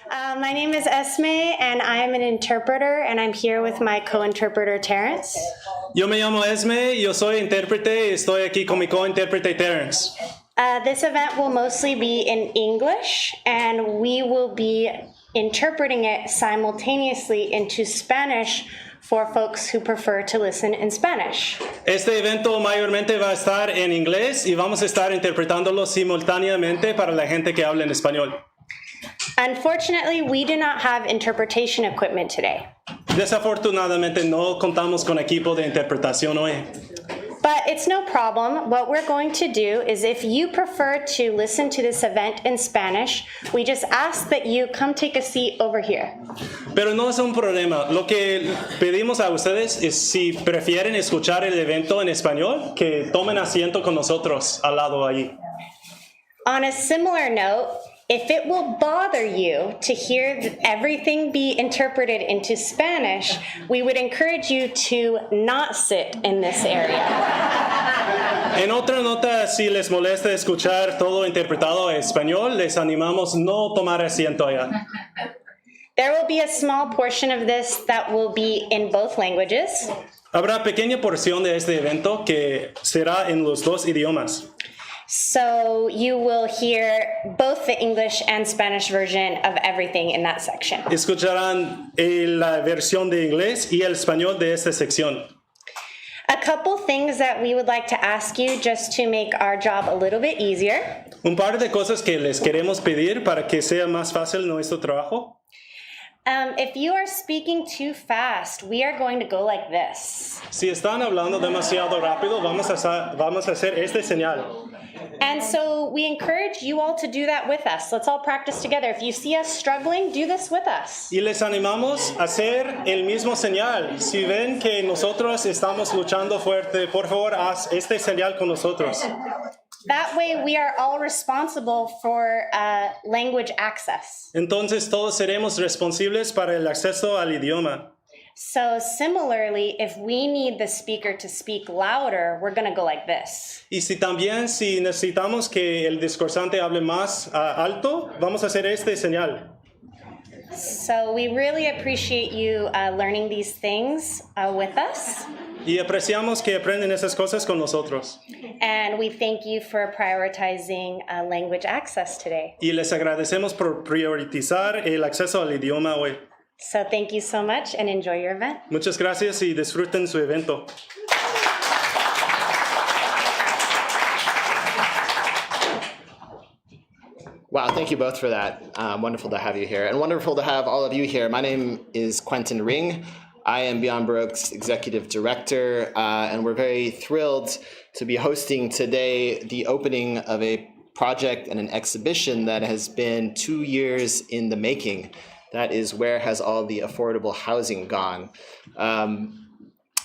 My name is Esme, and I'm an interpreter, and I'm here with my co-interpreter, Terrence. Yo me llamo Esme, yo soy intérprete y estoy aquí con mi co-intérprete Terrence. This event will mostly be in English, and we will be interpreting it simultaneously into Spanish for folks who prefer to listen in Spanish. Este evento mayormente va a estar en inglés y vamos a estar interpretándolo simultáneamente para la gente que habla en español. Unfortunately, we do not have interpretation equipment today. Desafortunadamente no contamos con equipo de interpretación hoy. But it's no problem. What we're going to do is if you prefer to listen to this event in Spanish, we just ask that you come take a seat over here. Pero no es un problema. Lo que pedimos a ustedes es si prefieren escuchar el evento en español, que tomen asiento con nosotros al lado ahí. On a similar note, if it will bother you to hear everything be interpreted into Spanish, we would encourage you to not sit in this area. En otra nota, si les molesta escuchar todo interpretado en español, les animamos no tomar asiento allá. There will be a small portion of this that will be in both languages. Habrá pequeña porción de este evento que será en los dos idiomas. So you will hear both the English and Spanish version of everything in that section. Escucharán la versión de inglés y el español de esta sección. A couple things that we would like to ask you just to make our job a little bit easier. Un par de cosas que les queremos pedir para que sea más fácil nuestro trabajo. If you are speaking too fast, we are going to go like this. Si están hablando demasiado rápido, vamos a hacer este señal. And so we encourage you all to do that with us. Let's all practice together. If you see us struggling, do this with us. Y les animamos a hacer el mismo señal. Si ven que nosotros estamos luchando fuerte, por favor, haz este señal con nosotros. That way we are all responsible for language access. Entonces todos seremos responsables para el acceso al idioma. So similarly, if we need the speaker to speak louder, we're going to go like this. Y si necesitamos que el discursante hable más alto, vamos a hacer este señal. So we really appreciate you learning these things with us. Y apreciamos que aprenden esas cosas con nosotros. And we thank you for prioritizing language access today. Y les agradecemos por priorizar el acceso al idioma hoy. So thank you so much and enjoy your event. Muchas gracias y disfruten su evento. Wow, thank you both for that. Wonderful to have you here, and wonderful to have all of you here. My name is Quentin Ring. I am Beyond Baroque's executive director, and we're very thrilled to be hosting today the opening of a project and an exhibition that has been 2 years in the making. That is, where has all the affordable housing gone?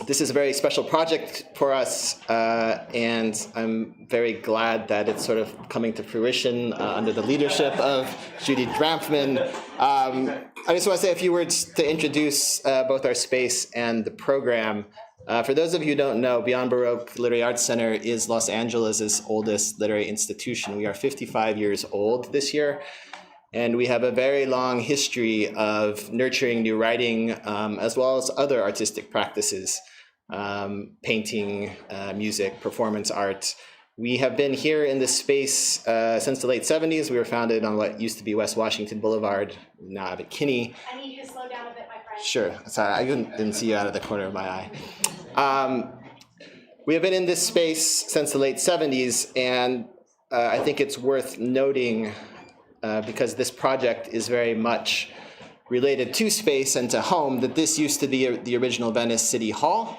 This is a very special project for us, and I'm very glad that it's sort of coming to fruition under the leadership of Judy Branfman. I just want to say a few words to introduce both our space and the program. For those of you who don't know, Beyond Baroque Literary Arts Center is Los Angeles' oldest literary institution. We are 55 years old this year. And we have a very long history of nurturing new writing, as well as other artistic practices, painting, music, performance art. We have been here in this space since the late 70s. We were founded on what used to be West Washington Boulevard, now McKinney. I need you to slow down a bit, my friend. Sure. Sorry, I didn't see you out of the corner of my eye. We have been in this space since the late 70s, and I think it's worth noting because this project is very much related to space and to home, that this used to be the original Venice City Hall.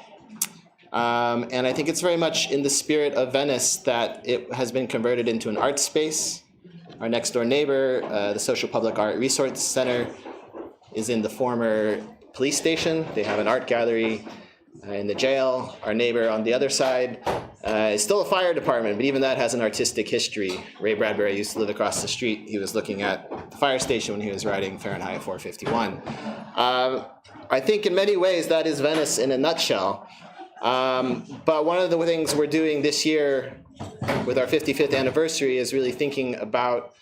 And I think it's very much in the spirit of Venice that it has been converted into an art space. Our next door neighbor, the Social Public Art Resource Center, is in the former police station. They have an art gallery in the jail. Our neighbor on the other side is still a fire department, but even that has an artistic history. Ray Bradbury used to live across the street. He was looking at the fire station when he was writing Fahrenheit 451. I think in many ways that is Venice in a nutshell. But one of the things we're doing this year with our 55th anniversary is really thinking about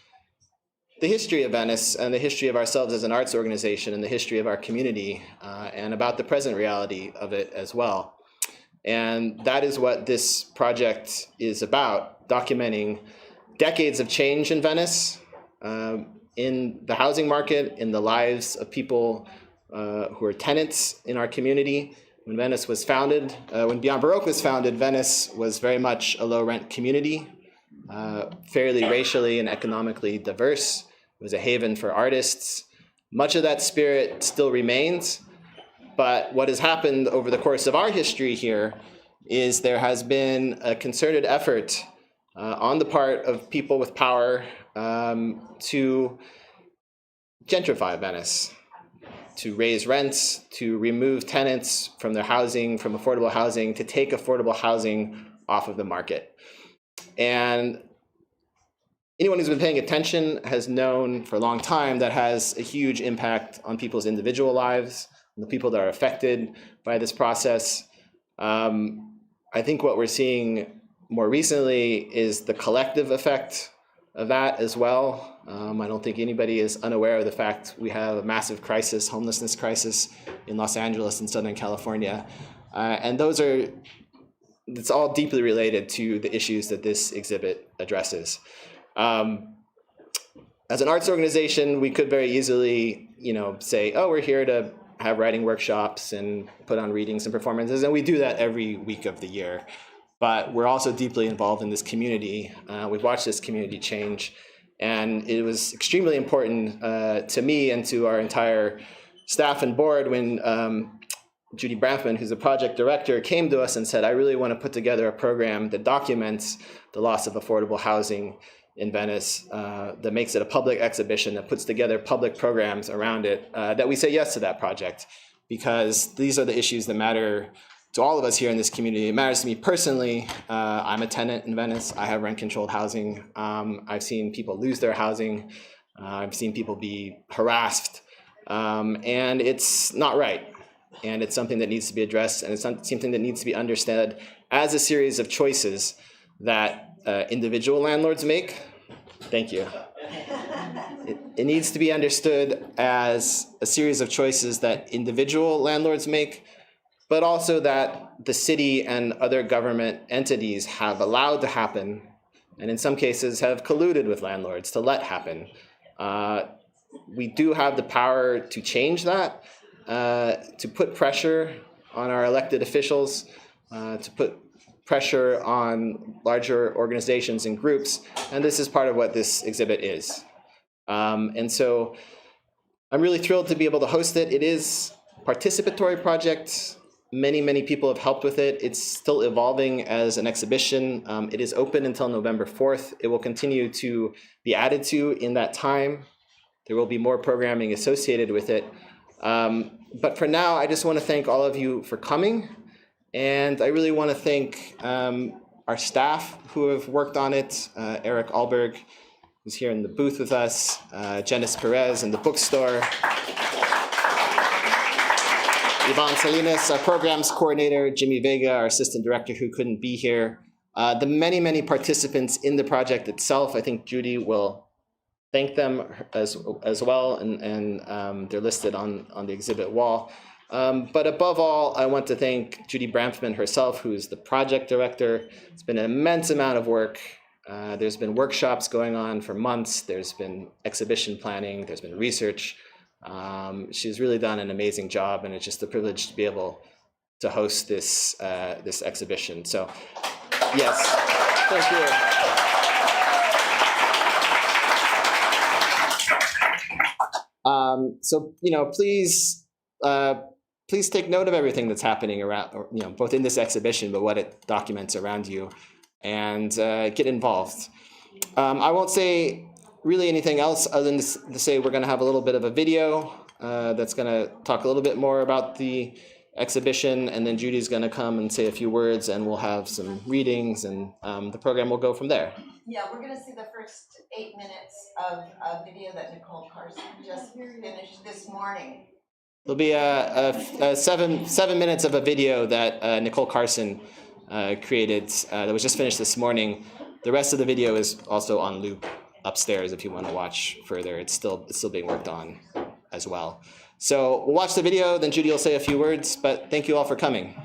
the history of Venice and the history of ourselves as an arts organization and the history of our community and about the present reality of it as well. And that is what this project is about, documenting decades of change in Venice, in the housing market, in the lives of people who are tenants in our community. When Venice was founded, when Beyond Baroque was founded, Venice was very much a low-rent community, fairly racially and economically diverse. It was a haven for artists. Much of that spirit still remains, but what has happened over the course of our history here is there has been a concerted effort on the part of people with power to gentrify Venice, to raise rents, to remove tenants from their housing, from affordable housing, to take affordable housing off of the market. And anyone who's been paying attention has known for a long time that has a huge impact on people's individual lives, on the people that are affected by this process. I think what we're seeing more recently is the collective effect of that as well. I don't think anybody is unaware of the fact we have a massive crisis, homelessness crisis in Los Angeles and Southern California. And it's all deeply related to the issues that this exhibit addresses. As an arts organization, we could very easily, say, oh, we're here to have writing workshops and put on readings and performances, and we do that every week of the year. But we're also deeply involved in this community. We've watched this community change, and it was extremely important to me and to our entire staff and board when Judy Branfman, who's the project director, came to us and said, I really want to put together a program that documents the loss of affordable housing in Venice, that makes it a public exhibition, that puts together public programs around it, that we say yes to that project, because these are the issues that matter to all of us here in this community. It matters to me personally. I'm a tenant in Venice. I have rent-controlled housing. I've seen people lose their housing. I've seen people be harassed, and it's not right. And it's something that needs to be addressed, and it's something that needs to be understood as a series of choices that individual landlords make. Thank you. It needs to be understood as a series of choices that individual landlords make, but also that the city and other government entities have allowed to happen, and in some cases have colluded with landlords to let happen. We do have the power to change that, to put pressure on our elected officials, to put pressure on larger organizations and groups, and this is part of what this exhibit is. And so I'm really thrilled to be able to host it. It is a participatory project. Many people have helped with it. It's still evolving as an exhibition. It is open until November 4th. It will continue to be added to in that time. There will be more programming associated with it. But for now, I just want to thank all of you for coming. And I really want to thank our staff who have worked on it, Eric Alberg, who's here in the booth with us, Janice Perez in the bookstore, Yvonne Salinas, our programs coordinator, Jimmy Vega, our assistant director who couldn't be here, the many participants in the project itself. I think Judy will thank them as well, and they're listed on the exhibit wall. But above all, I want to thank Judy Branfman herself, who's the project director. It's been an immense amount of work. There's been workshops going on for months. There's been exhibition planning. There's been research. She's really done an amazing job, and it's just a privilege to be able to host this exhibition. So, yes, thank you. So, please take note of everything that's happening around, both in this exhibition, but what it documents around you, and get involved. I won't say really anything else other than to say we're going to have a little bit of a video that's going to talk a little bit more about the exhibition, and then Judy's going to come and say a few words, and we'll have some readings, and the program will go from there. Yeah, we're going to see the first 8 minutes of a video that Nicole Carson just finished this morning. There'll be a 7 minutes of a video that Nicole Carson created that was just finished this morning. The rest of the video is also on loop. upstairs if you want to watch further. It's still being worked on as well. So we'll watch the video, then Judy will say a few words, but thank you all for coming.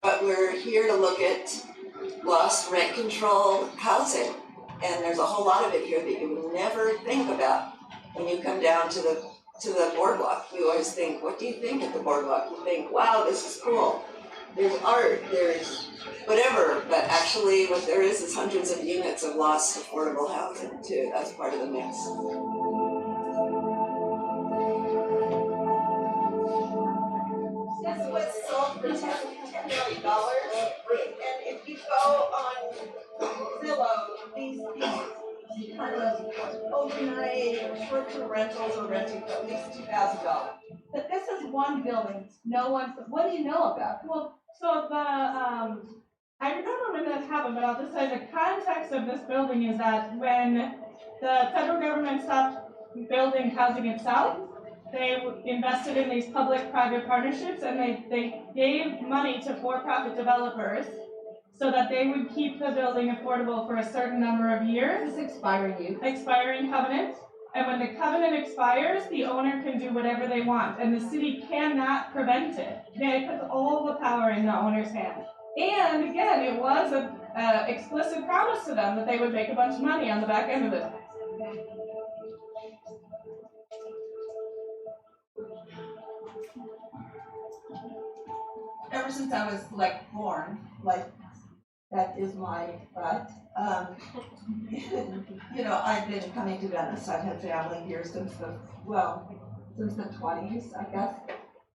But we're here to look at lost rent control housing. And there's a whole lot of it here that you would never think about when you come down to the boardwalk. We always think, what do you think at the boardwalk? You think, wow, this is cool. There's art, there's whatever, but actually what there is hundreds of units of lost affordable housing too. That's part of the mix. This was sold for $10 million, and if you go on Zillow, these kind of overnight short-term rentals are renting for at least $2,000. But this is one building. No one's. What do you know about? Well, so I remember when this happened, but I'll just say the context of this building is that when the federal government stopped building housing itself, they invested in these public-private partnerships, and they gave money to for-profit developers so that they would keep the building affordable for a certain number of years. This expiring covenant. And when the covenant expires, the owner can do whatever they want, and the city cannot prevent it. It puts all the power in the owner's hand. And again, it was an explicit promise to them that they would make a bunch of money on the back end of it. Ever since I was born, that is my butt. I've been coming to Venice. I've had family here since the 20s, I guess,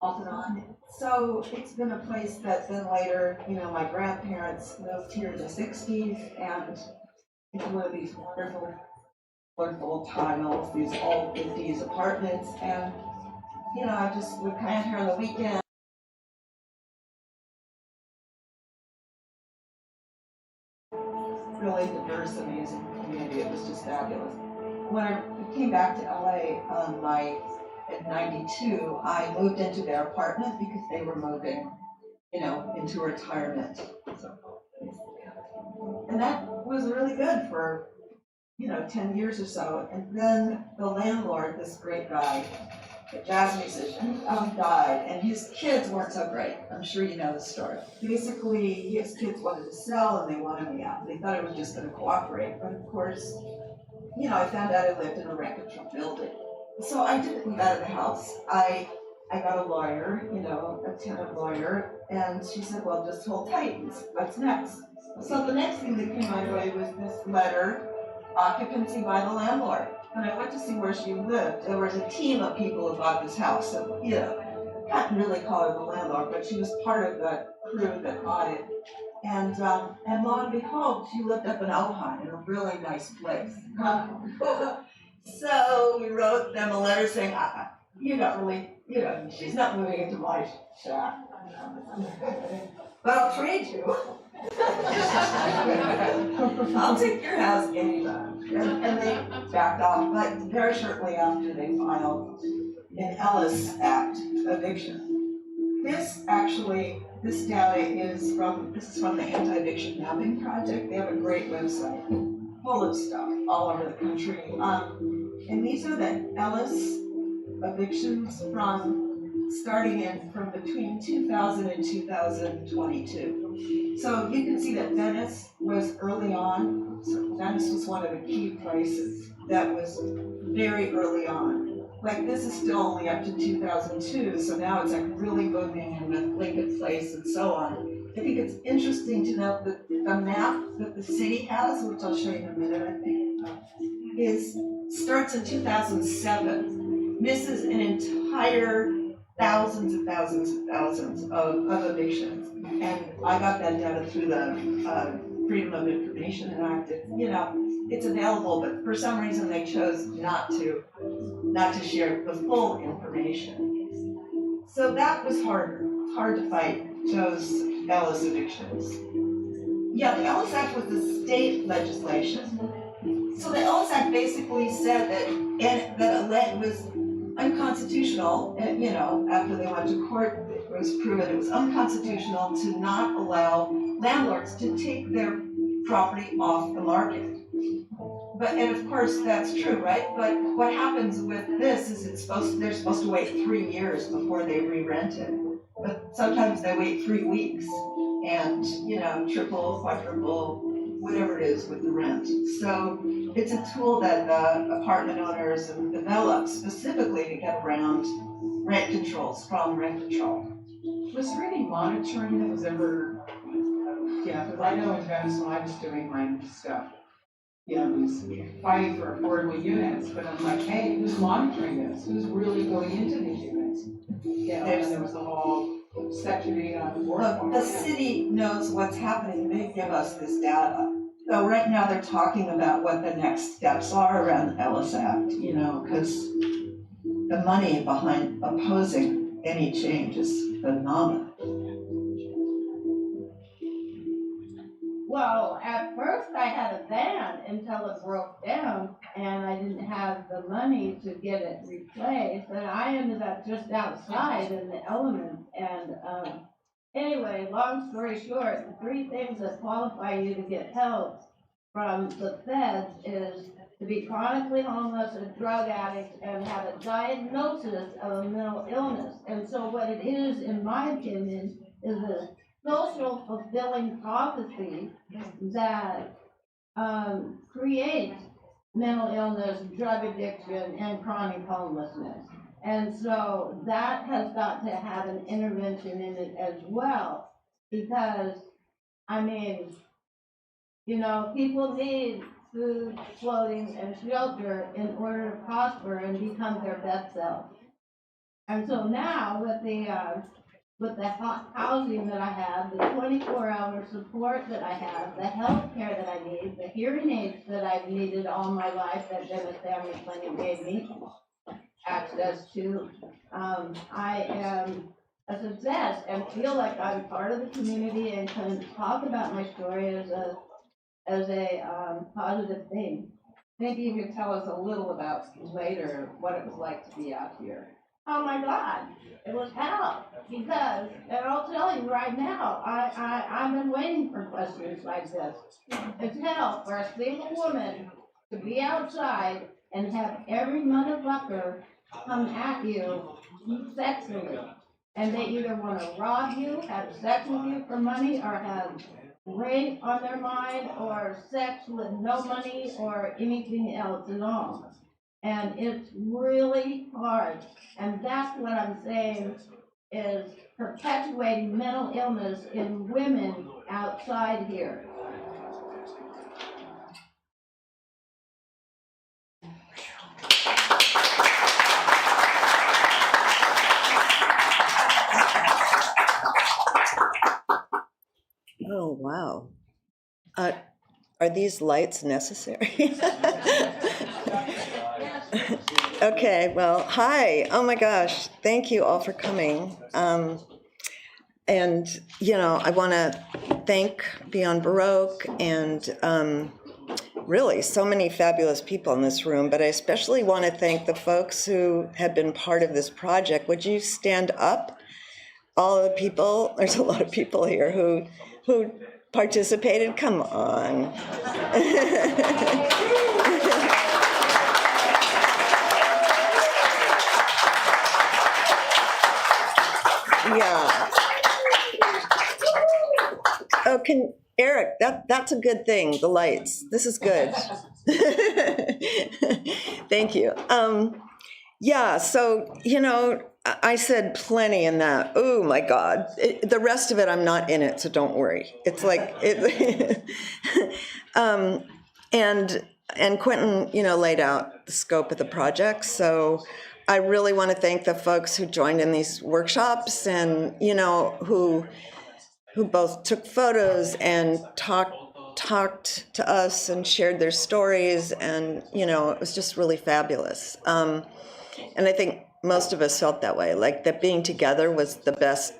off and on. So it's been a place that then later, my grandparents moved here in the 60s, and it's one of these wonderful tiles, these old 50s apartments, and I just would come in here on the weekend. Really diverse, amazing community. It was just fabulous. When I came back to LA in '92, I moved into their apartment because they were moving, into retirement. And that was really good for, 10 years or so. And then the landlord, this great guy, a jazz musician, died, and his kids weren't so great. I'm sure you know the story. Basically, his kids wanted to sell, and they wanted me out. They thought I was just going to cooperate, but of course, I found out I lived in a rent-controlled building. So I didn't move out of the house. I got a lawyer, a tenant lawyer, and she said, well, just hold tight. What's next? So the next thing that came my way was this letter, occupancy by the landlord. And I went to see where she lived. There was a team of people who bought this house. So, can't really call her the landlord, but she was part of the crew that bought it. And lo and behold, she lived up in Alpine in a really nice place. So we wrote them a letter saying, she's not moving into my shack. But I'll trade you. I'll take your house anytime. And they backed off, but very shortly after they filed an Ellis Act eviction. This data is from the Anti-Eviction Mapping Project. They have a great website full of stuff. all over the country. And these are the Ellis evictions from between 2000 and 2022. So you can see that Venice was early on. So Venice was one of the key places that was very early on. Like this is still only up to 2002, so now it's like really booming and with Lincoln Place and so on. I think it's interesting to note that the map that the city has, which I'll show you in a minute, I think, starts in 2007, misses an entire thousands of evictions. And I got that data through the Freedom of Information Act. It's available, but for some reason they chose not to share the full information. So that was hard to fight those Ellis evictions. Yeah, the Ellis Act was the state legislation. So the Ellis Act basically said that it was unconstitutional, and after they went to court, it was proven it was unconstitutional to not allow landlords to take their property off the market. And of course that's true, right? But what happens with this is they're supposed to wait 3 years before they re-rent it. But sometimes they wait 3 weeks and, triple, quadruple, whatever it is with the rent. So it's a tool that the apartment owners have developed specifically to get around rent control, strong rent control. Was there any monitoring that was ever, because I know in Venice when I was doing my stuff, who's fighting for affordable units, but I'm like, hey, who's monitoring this? Who's really going into these units? And there was a whole section 8 on the board. Look, the city knows what's happening. They give us this data. So right now they're talking about what the next steps are around the Ellis Act, because the money behind opposing any change is phenomenal. Well, at first I had a van until it broke down and I didn't have the money to get it replaced, and I ended up just outside in the elements. And anyway, long story short, the 3 things that qualify you to get help from the feds is to be chronically homeless, a drug addict, and have a diagnosis of a mental illness. And so what it is, in my opinion, is a social fulfilling prophecy that creates mental illness, drug addiction, and chronic homelessness. And so that has got to have an intervention in it as well, because, people need food, clothing, and shelter in order to prosper and become their best self. And so now with the housing that I have, the 24-hour support that I have, the health care that I need, the hearing aids that I've needed all my life that Venice Family Clinic gave me access to, I am a success and feel like I'm part of the community and can talk about my story as a positive thing. Maybe you could tell us a little about later what it was like to be out here. Oh my God, it was hell, because, and I'll tell you right now, I've been waiting for questions like this. It's hell for a single woman to be outside and have every motherfucker come at you sexually. And they either want to rob you, have sex with you for money, or have rape on their mind, or sex with no money, or anything else at all. And it's really hard. And that's what I'm saying is perpetuating mental illness in women outside here. Oh, wow. Are these lights necessary? Okay, well, hi. Oh my gosh, thank you all for coming. And, I want to thank Beyond Baroque and really so many fabulous people in this room, but I especially want to thank the folks who have been part of this project. Would you stand up? All the people, there's a lot of people here who participated. Come on. Eric, that's a good thing, the lights. This is good. Thank you. Yeah, so, I said plenty in that. Oh, my God. The rest of it, I'm not in it, so don't worry. It's like, and Quentin, laid out the scope of the project. So I really want to thank the folks who joined in these workshops and, who both took photos and talked to us and shared their stories. And, it was just really fabulous. And I think most of us felt that way, like that being together was the best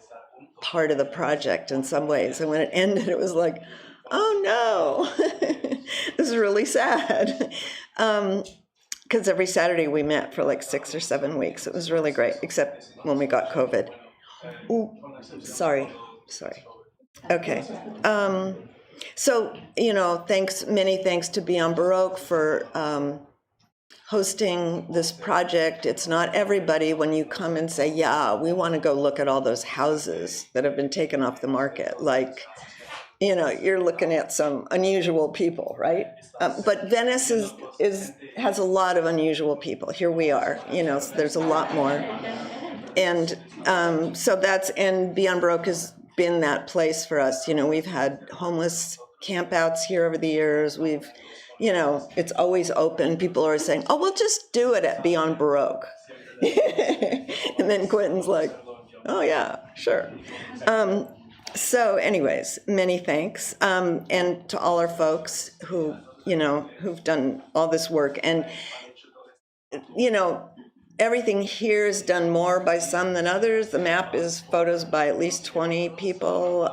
part of the project in some ways. And when it ended, it was like, oh no, this is really sad. Because every Saturday we met for like 6 or 7 weeks. It was really great, except when we got COVID. Ooh, sorry. Okay. So, many thanks to Beyond Baroque for hosting this project. It's not everybody when you come and say, yeah, we want to go look at all those houses that have been taken off the market. Like, you're looking at some unusual people, right? But Venice has a lot of unusual people. Here we are, so there's a lot more. And and Beyond Baroque has been that place for us. We've had homeless campouts here over the years. We've, it's always open. People are saying, oh, we'll just do it at Beyond Baroque. And then Quentin's like, oh yeah, sure. So anyways, many thanks. And to all our folks who, who've done all this work. And, everything here is done more by some than others. The map is photos by at least 20 people.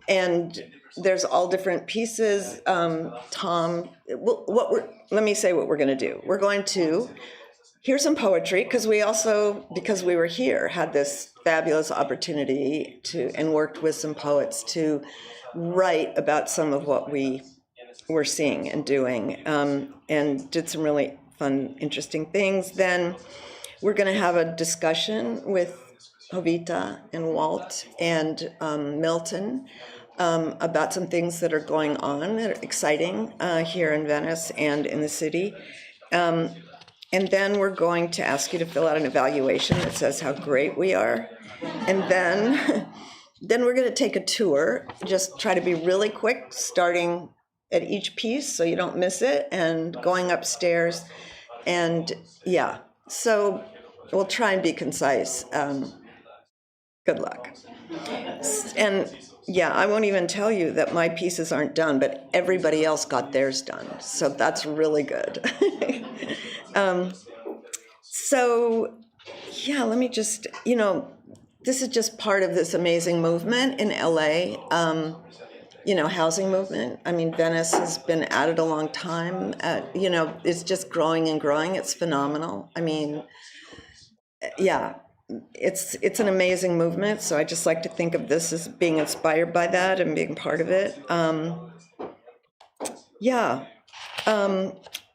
And there's all different pieces. Tom, let me say what we're going to do. We're going to hear some poetry, because we were here, had this fabulous opportunity and worked with some poets to write about some of what we were seeing and doing, and did some really fun, interesting things. Then we're going to have a discussion with Jovita and Walt and Milton about some things that are going on that are exciting here in Venice and in the city. And then we're going to ask you to fill out an evaluation that says how great we are. And then we're going to take a tour, just try to be really quick, starting at each piece so you don't miss it, and going upstairs. And yeah, so we'll try and be concise. Good luck. And yeah, I won't even tell you that my pieces aren't done, but everybody else got theirs done. So that's really good. So yeah, let me just, this is just part of this amazing movement in LA, housing movement. I mean, Venice has been at it a long time. It's just growing and growing. It's phenomenal. I mean, yeah, it's an amazing movement. So I just like to think of this as being inspired by that and being part of it.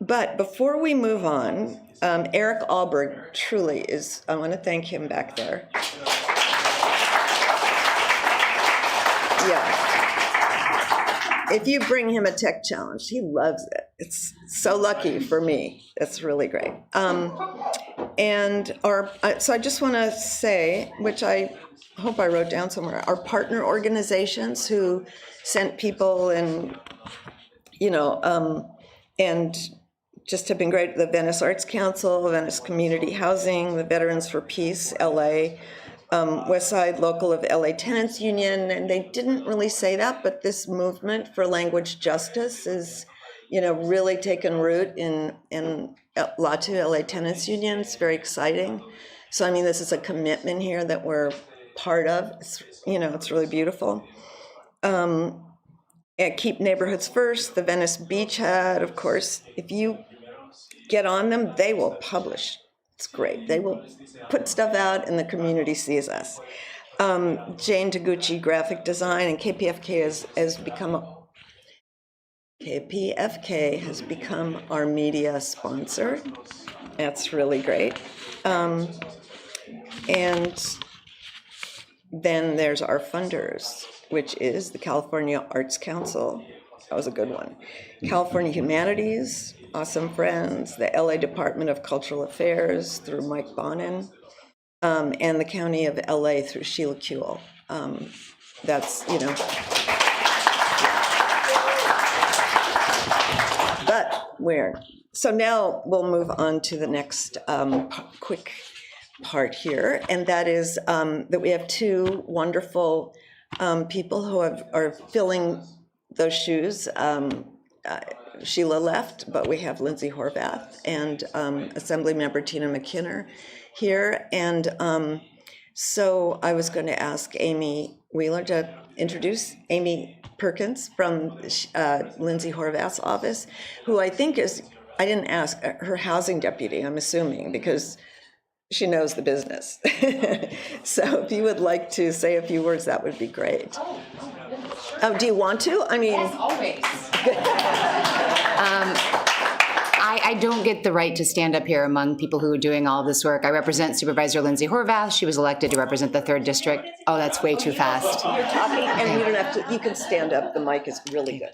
But before we move on, Eric Alberg truly is, I want to thank him back there. Yeah. If you bring him a tech challenge, he loves it. It's so lucky for me. That's really great. So I just want to say, which I hope I wrote down somewhere, our partner organizations who sent people and, and just have been great. The Venice Arts Council, Venice Community Housing, the Veterans for Peace, LA, Westside Local-LA Tenants Union, and they didn't really say that, but this movement for language justice is, really taken root in LA Tenants Union. It's very exciting. So, I mean, this is a commitment here that we're part of. It's, it's really beautiful. At Keep Neighborhoods First, the Venice Beachhead, of course, if you get on them, they will publish. It's great. They will put stuff out and the community sees us. Jane Taguchi Graphic Design, and KPFK has become our media sponsor. That's really great. And then there's our funders. which is the California Arts Council. That was a good one. California Humanities, awesome friends. The LA Department of Cultural Affairs through Mike Bonin, and the County of LA through Sheila Kuehl. That's, you know. But so now we'll move on to the next quick part here, and that is that we have two wonderful people who are filling those shoes. Sheila left, but we have Lindsay Horvath and Assemblymember Tina McKinner here. And so I was going to ask Amy Wheeler to introduce Amy Perkins from Lindsay Horvath's office, who I think is, I didn't ask, her housing deputy, I'm assuming, because she knows the business. So if you would like to say a few words, that would be great. Oh, do you want to? I mean, yes, always. I don't get the right to stand up here among people who are doing all this work. I represent Supervisor Lindsay Horvath. She was elected to represent the 3rd District. Oh, that's way too fast. You're talking, and you don't have to, you can stand up. The mic is really good.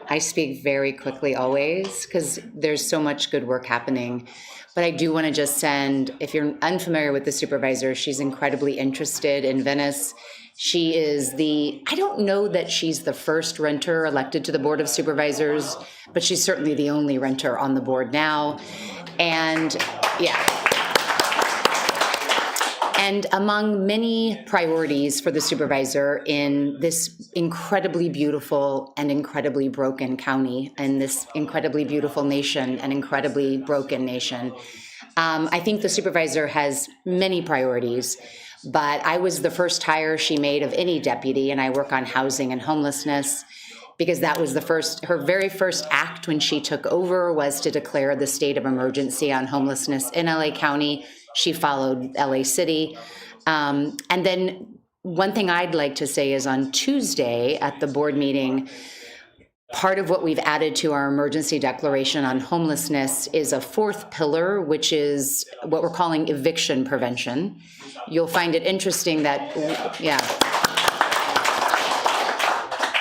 I speak very quickly always because there's so much good work happening. But I do want to just send, if you're unfamiliar with the supervisor, she's incredibly interested in Venice. She is I don't know that she's the first renter elected to the Board of Supervisors, but she's certainly the only renter on the board now. And yeah. And among many priorities for the supervisor in this incredibly beautiful and incredibly broken county, and this incredibly beautiful nation and incredibly broken nation, I think the supervisor has many priorities. But I was the first hire she made of any deputy, and I work on housing and homelessness because that was her very first act when she took over was to declare the state of emergency on homelessness in LA County. She followed LA City. And then one thing I'd like to say is on Tuesday at the board meeting, part of what we've added to our emergency declaration on homelessness is a 4th pillar, which is what we're calling eviction prevention. You'll find it interesting that,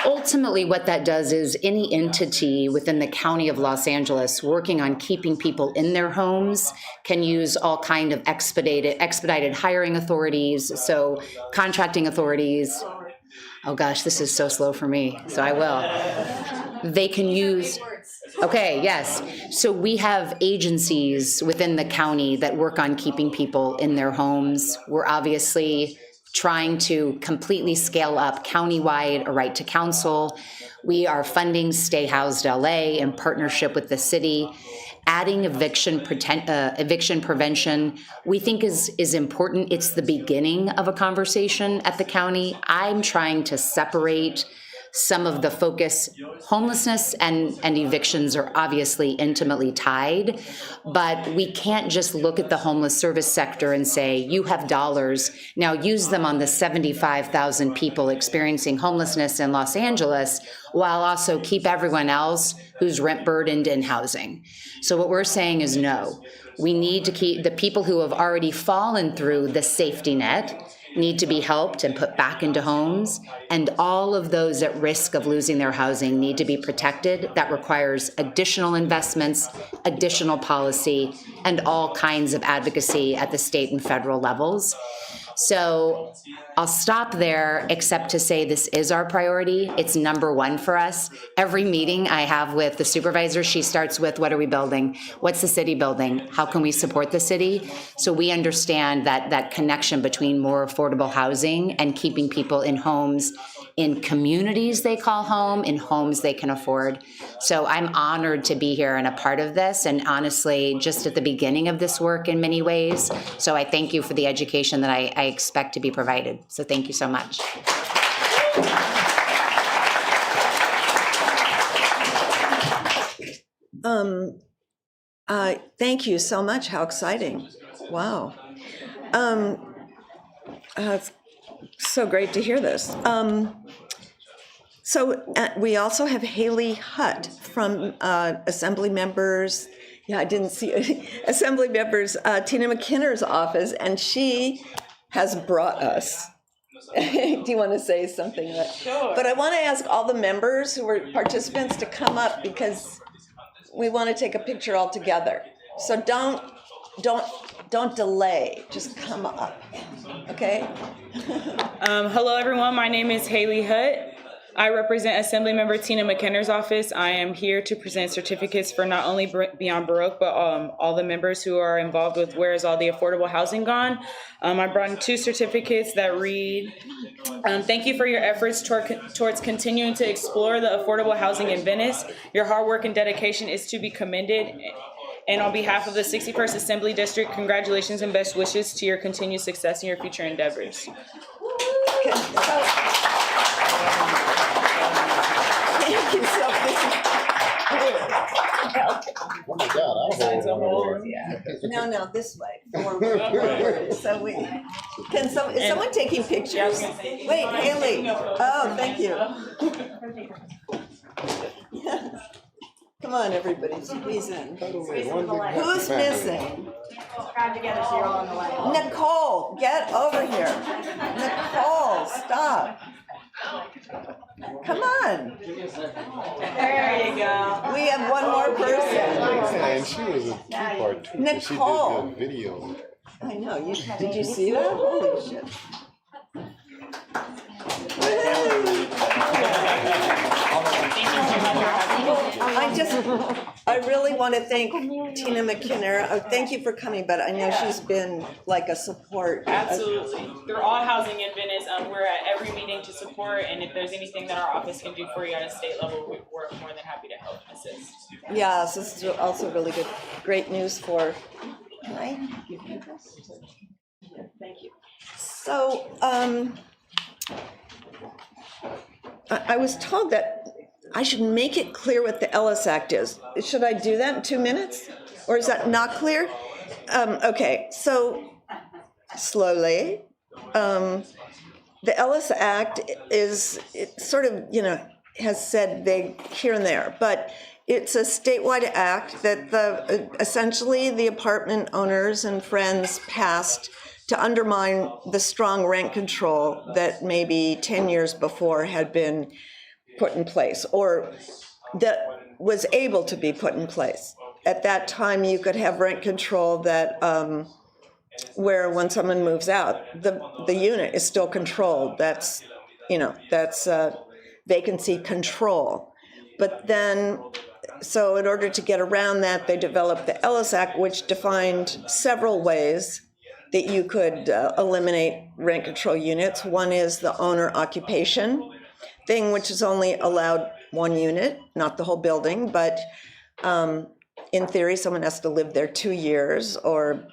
ultimately what that does is any entity within the County of Los Angeles working on keeping people in their homes can use all kind of expedited hiring authorities, so contracting authorities. Oh gosh, this is so slow for me, so I will. They can use, okay, yes. So we have agencies within the county that work on keeping people in their homes. We're obviously trying to completely scale up countywide a right to counsel. We are funding Stay Housed LA in partnership with the city. Adding eviction prevention, we think is important. It's the beginning of a conversation at the county. I'm trying to separate some of the focus. Homelessness and evictions are obviously intimately tied, but we can't just look at the homeless service sector and say, you have dollars, now use them on the 75,000 people experiencing homelessness in Los Angeles, while also keep everyone else who's rent burdened in housing. So what we're saying is no. We need to keep the people who have already fallen through the safety net need to be helped and put back into homes, and all of those at risk of losing their housing need to be protected. That requires additional investments, additional policy, and all kinds of advocacy at the state and federal levels. So I'll stop there, except to say this is our priority. It's number one for us. Every meeting I have with the supervisor, she starts with, what are we building? What's the city building? How can we support the city? So we understand that connection between more affordable housing and keeping people in homes, in communities they call home, in homes they can afford. So I'm honored to be here and a part of this, and honestly, just at the beginning of this work in many ways. So I thank you for the education that I expect to be provided. So thank you so much. Thank you so much. How exciting. Wow. It's so great to hear this. So we also have Haley Hutt from Assembly Members. Yeah, I didn't see Assembly Members Tina McKinner's office, and she has brought us Do you want to say something? Sure. But I want to ask all the members who were participants to come up because we want to take a picture all together. So don't delay. Just come up. Okay? Hello, everyone. My name is Haley Hutt. I represent Assemblymember Tina McKenna's office. I am here to present certificates for not only Beyond Baroque, but all the members who are involved with Where Is All the Affordable Housing Gone? I brought in 2 certificates that read, thank you for your efforts towards continuing to explore the affordable housing in Venice. Your hard work and dedication is to be commended. And on behalf of the 61st Assembly District, congratulations and best wishes to your continued success in your future endeavors. Thank you so much. Oh my God, No, this way. Forward. So is someone taking pictures? Wait, Haley. Oh, thank you. Come on, everybody, squeeze in. Who's missing? Nicole, get over here. Nicole, stop. Come on. There you go. We have one more person. And she was a two-part too. Nicole. She did the video. I know. Did you see that? Holy shit. I really want to thank Tina McKenna. Thank you for coming, but I know she's been like a support. Absolutely. Through all housing in Venice, we're at every meeting to support, and if there's anything that our office can do for you at a state level, we're more than happy to help and assist. Yeah, so this is also really good, great news for. Can I give you this? Thank you. So, I was told that I should make it clear what the Ellis Act is. Should I do that in 2 minutes? Or is that not clear? Okay, so slowly. The Ellis Act is, it sort of, has said vague here and there, but it's a statewide act that essentially the apartment owners and friends passed to undermine the strong rent control that maybe 10 years before had been put in place, or that was able to be put in place. At that time, you could have rent control that where when someone moves out, the unit is still controlled. That's vacancy control. But then, so in order to get around that, they developed the Ellis Act, which defined several ways that you could eliminate rent control units. One is the owner occupation thing, which is only allowed 1 unit, not the whole building, but in theory, someone has to live there 2 years or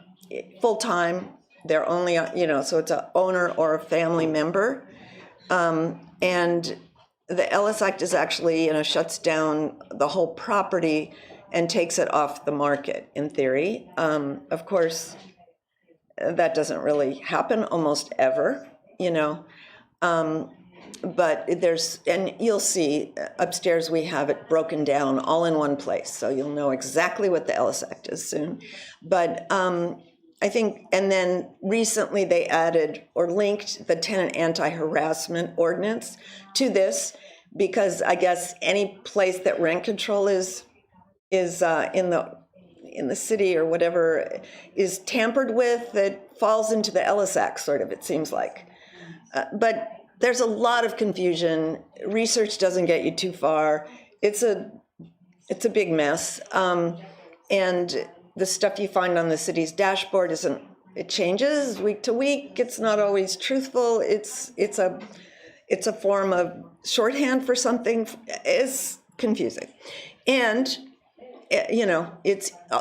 full-time. They're only, so it's an owner or a family member. And the Ellis Act is actually, shuts down the whole property and takes it off the market, in theory. Of course, that doesn't really happen almost ever, but and you'll see upstairs we have it broken down all in one place, so you'll know exactly what the Ellis Act is soon. But I think, and then recently they added or linked the tenant anti-harassment ordinance to this, because I guess any place that rent control is in the city or whatever is tampered with, that falls into the Ellis Act, sort of, it seems like. But there's a lot of confusion. Research doesn't get you too far. It's a big mess. And the stuff you find on the city's dashboard it changes week to week. It's not always truthful. It's a form of shorthand for something. It's confusing. And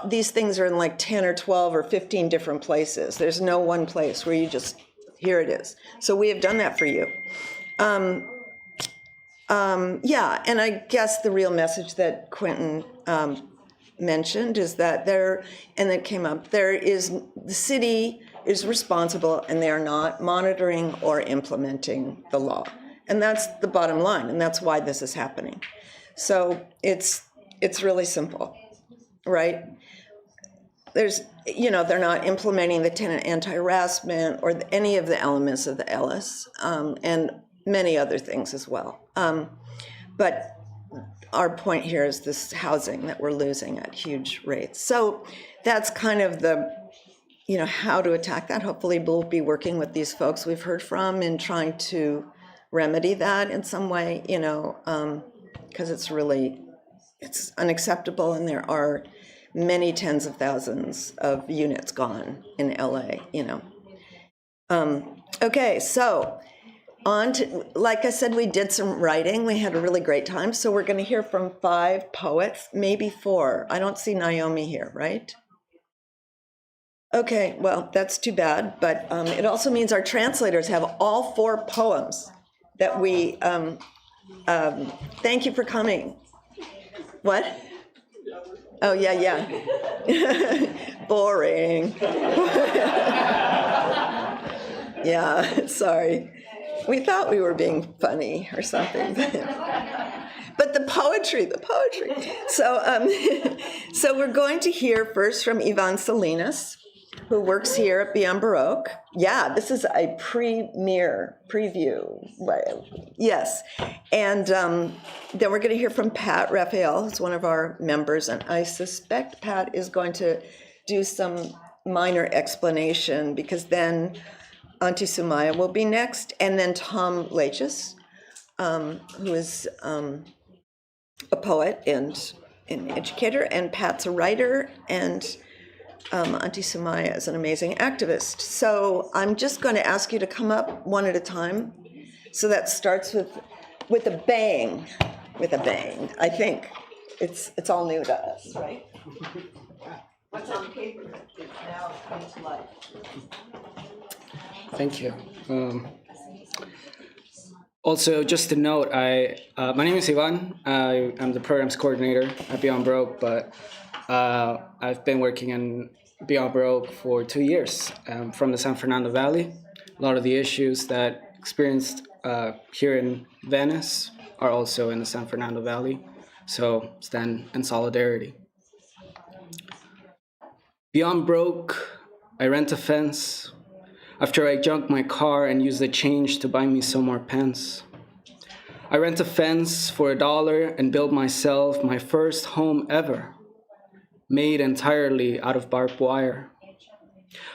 these things are in like 10 or 12 or 15 different places. There's no one place where you just, here it is. So we have done that for you. Yeah, and I guess the real message that Quentin mentioned is that the city is responsible, and they are not monitoring or implementing the law. And that's the bottom line, and that's why this is happening. So it's really simple, right? there's, they're not implementing the tenant anti-harassment or any of the elements of the Ellis, and many other things as well. But our point here is this housing that we're losing at huge rates. So that's kind of the, how to attack that. Hopefully we'll be working with these folks we've heard from and trying to remedy that in some way, because it's unacceptable, and there are many tens of thousands of units gone in LA, Okay, so on to, like I said, we did some writing. We had a really great time. So we're going to hear from 5 poets, maybe 4. I don't see Naomi here, right? Okay, well, that's too bad. But it also means our translators have all 4 poems that we, thank you for coming. What? Oh, yeah. Boring. Yeah, sorry. We thought we were being funny or something. But the poetry. So we're going to hear first from Ivan Salinas, who works here at Beyond Baroque. Yeah, this is a preview. Yes. And then we're going to hear from Pat Raphael, who's one of our members. And I suspect Pat is going to do some minor explanation, because then Auntie Sumaya will be next, and then Tom Lachis, who is a poet and an educator, and Pat's a writer, and Auntie Sumaya is an amazing activist. So I'm just going to ask you to come up one at a time. So that starts with a bang, I think. It's all new to us, right? What's on paper is now comes to life. Thank you. Also, just to note, my name is Ivan. I'm the programs coordinator at Beyond Baroque, but I've been working in Beyond Baroque for 2 years from the San Fernando Valley. A lot of the issues that experienced here in Venice are also in the San Fernando Valley, so stand in solidarity. Beyond Baroque, I rent a fence after I junk my car and use the change to buy me some more pens. I rent a fence for $1 and build myself my first home ever, made entirely out of barbed wire.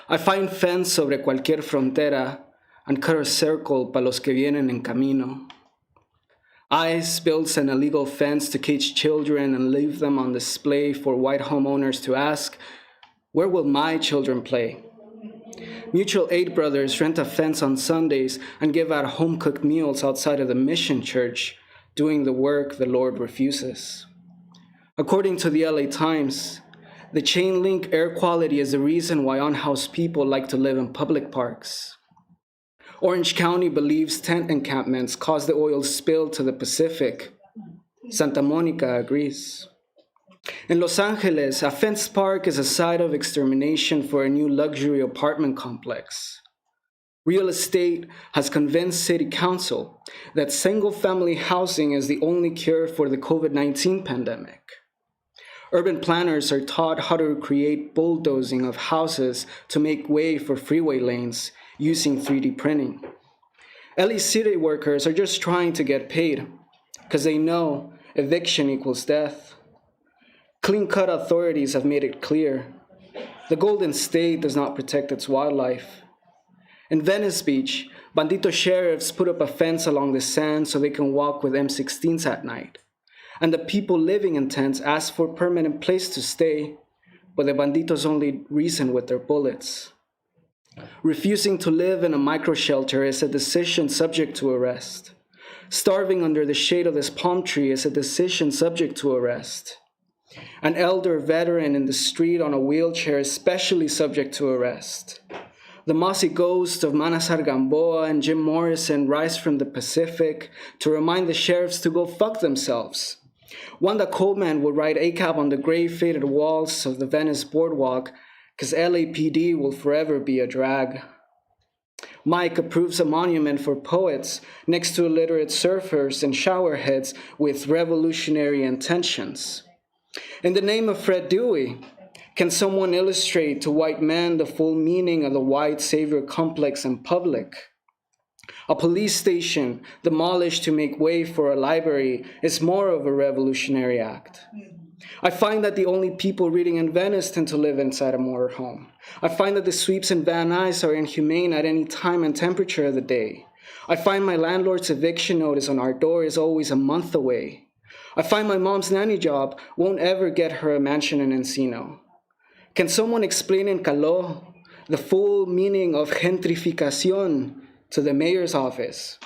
I find fence sobre cualquier frontera and cut a circle pa los que vienen en camino. ICE builds an illegal fence to cage children and leave them on display for white homeowners to ask, where will my children play? Mutual aid brothers rent a fence on Sundays and give out home-cooked meals outside of the mission church, doing the work the Lord refuses. According to the LA Times, the chain link air quality is the reason why unhoused people like to live in public parks. Orange County believes tent encampments cause the oil spill to the Pacific. Santa Monica agrees. In Los Angeles, a fenced park is a site of extermination for a new luxury apartment complex. Real estate has convinced City Council that single-family housing is the only cure for the COVID-19 pandemic. Urban planners are taught how to create bulldozing of houses to make way for freeway lanes using 3D printing. LA city workers are just trying to get paid because they know eviction equals death. Clean-cut authorities have made it clear. The Golden State does not protect its wildlife. In Venice Beach, bandito sheriffs put up a fence along the sand so they can walk with M16s at night. And the people living in tents ask for a permanent place to stay, but the banditos only reason with their bullets. Refusing to live in a micro-shelter is a decision subject to arrest. Starving under the shade of this palm tree is a decision subject to arrest. An elder veteran in the street on a wheelchair is especially subject to arrest. The mossy ghosts of Manasar Gamboa and Jim Morrison rise from the Pacific to remind the sheriffs to go fuck themselves. Wanda Coleman will write ACAB on the gray faded walls of the Venice boardwalk because LAPD will forever be a drag. Mike approves a monument for poets next to illiterate surfers and showerheads with revolutionary intentions. In the name of Fred Dewey, Can someone illustrate to white men the full meaning of the white savior complex in public? A police station demolished to make way for a library is more of a revolutionary act. I find that the only people reading in Venice tend to live inside a motorhome. I find that the sweeps in Van Nuys are inhumane at any time and temperature of the day. I find my landlord's eviction notice on our door is always a month away. I find my mom's nanny job won't ever get her a mansion in Encino. Can someone explain in Caló the full meaning of gentrificación to the mayor's office?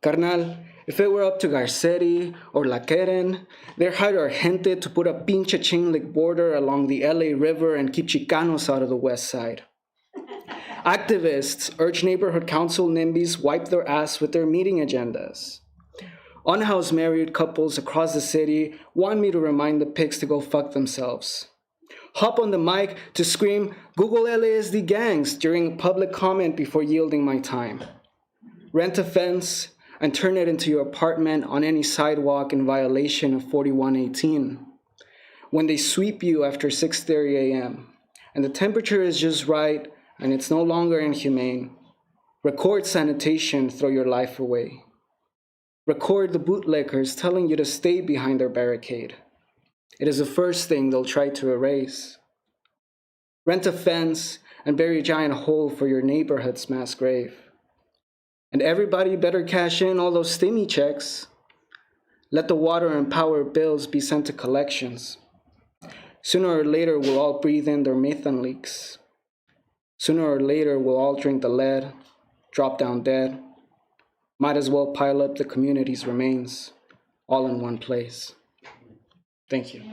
Carnal, if it were up to Garcetti or La Queren, they'd hire our gente to put a pinche chain link border along the LA River and keep Chicanos out of the West Side. Activists urge neighborhood council NIMBYs wipe their ass with their meeting agendas. Unhoused married couples across the city want me to remind the pigs to go fuck themselves. Hop on the mic to scream, Google LASD gangs during public comment before yielding my time. Rent a fence and turn it into your apartment on any sidewalk in violation of 4118. When they sweep you after 6:30 a.m. and the temperature is just right and it's no longer inhumane, record sanitation, throw your life away. Record the bootlickers telling you to stay behind their barricade. It is the first thing they'll try to erase. Rent a fence and bury a giant hole for your neighborhood's mass grave. And everybody better cash in all those stimmy checks. Let the water and power bills be sent to collections. Sooner or later, we'll all breathe in their methane leaks. Sooner or later, we'll all drink the lead, drop down dead. Might as well pile up the community's remains, all in one place. Thank you.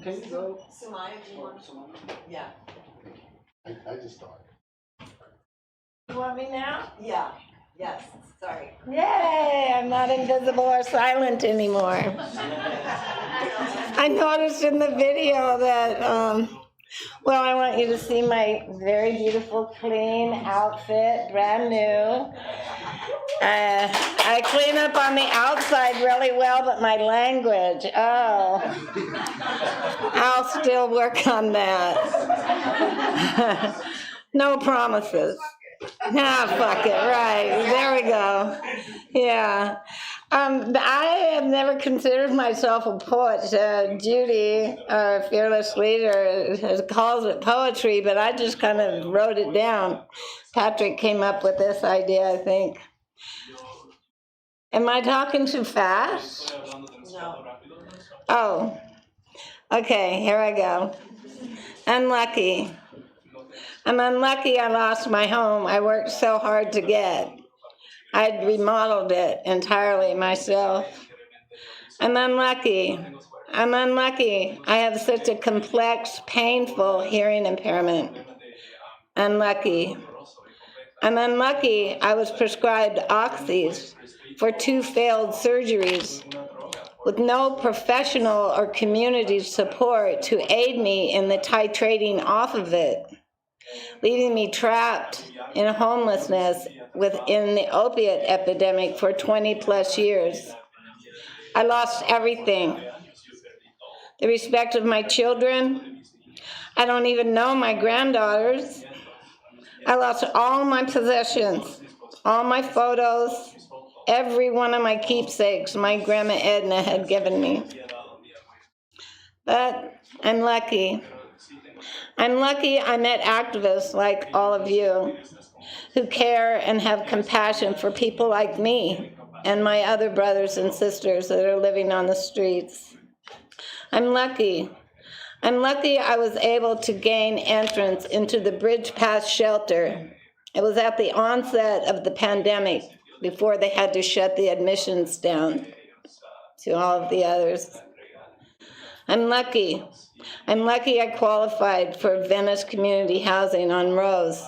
Can you go? Sumaya, do you want? Yeah. I just thought. You want me now? Yeah, yes, sorry. Yay, I'm not invisible or silent anymore. I noticed in the video that, well, I want you to see my very beautiful, clean outfit, brand new. I clean up on the outside really well, but my language, oh, I'll still work on that. No promises. Ah, fuck it, right, there we go. Yeah. I have never considered myself a poet. Judy, our fearless leader, calls it poetry, but I just kind of wrote it down. Patrick came up with this idea, I think. Am I talking too fast? No. Oh, okay, here I go. Unlucky. I'm unlucky I lost my home I worked so hard to get. I'd remodeled it entirely myself. I'm unlucky. I'm unlucky. I have such a complex, painful hearing impairment. Unlucky. I'm unlucky I was prescribed oxys for 2 failed surgeries with no professional or community support to aid me in the titrating off of it, leaving me trapped in homelessness within the opiate epidemic for 20 plus years. I lost everything. The respect of my children. I don't even know my granddaughters. I lost all my possessions, all my photos, every one of my keepsakes my grandma Edna had given me. But I'm lucky. I'm lucky I met activists like all of you who care and have compassion for people like me and my other brothers and sisters that are living on the streets. I'm lucky. I'm lucky I was able to gain entrance into the Bridge Path shelter. It was at the onset of the pandemic, before they had to shut the admissions down to all of the others. I'm lucky. I'm lucky I qualified for Venice Community Housing on Rose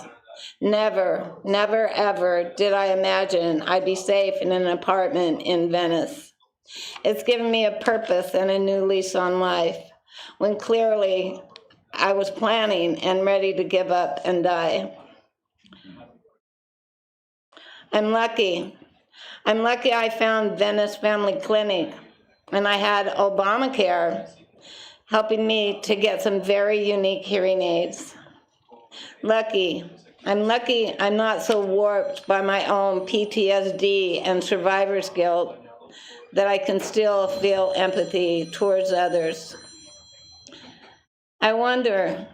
Never, never, ever did I imagine I'd be safe in an apartment in Venice. It's given me a purpose and a new lease on life, when clearly I was planning and ready to give up and die. I'm lucky. I'm lucky I found Venice Family Clinic, and I had Obamacare helping me to get some very unique hearing aids. Lucky. I'm lucky I'm not so warped by my own PTSD and survivor's guilt that I can still feel empathy towards others. I wonder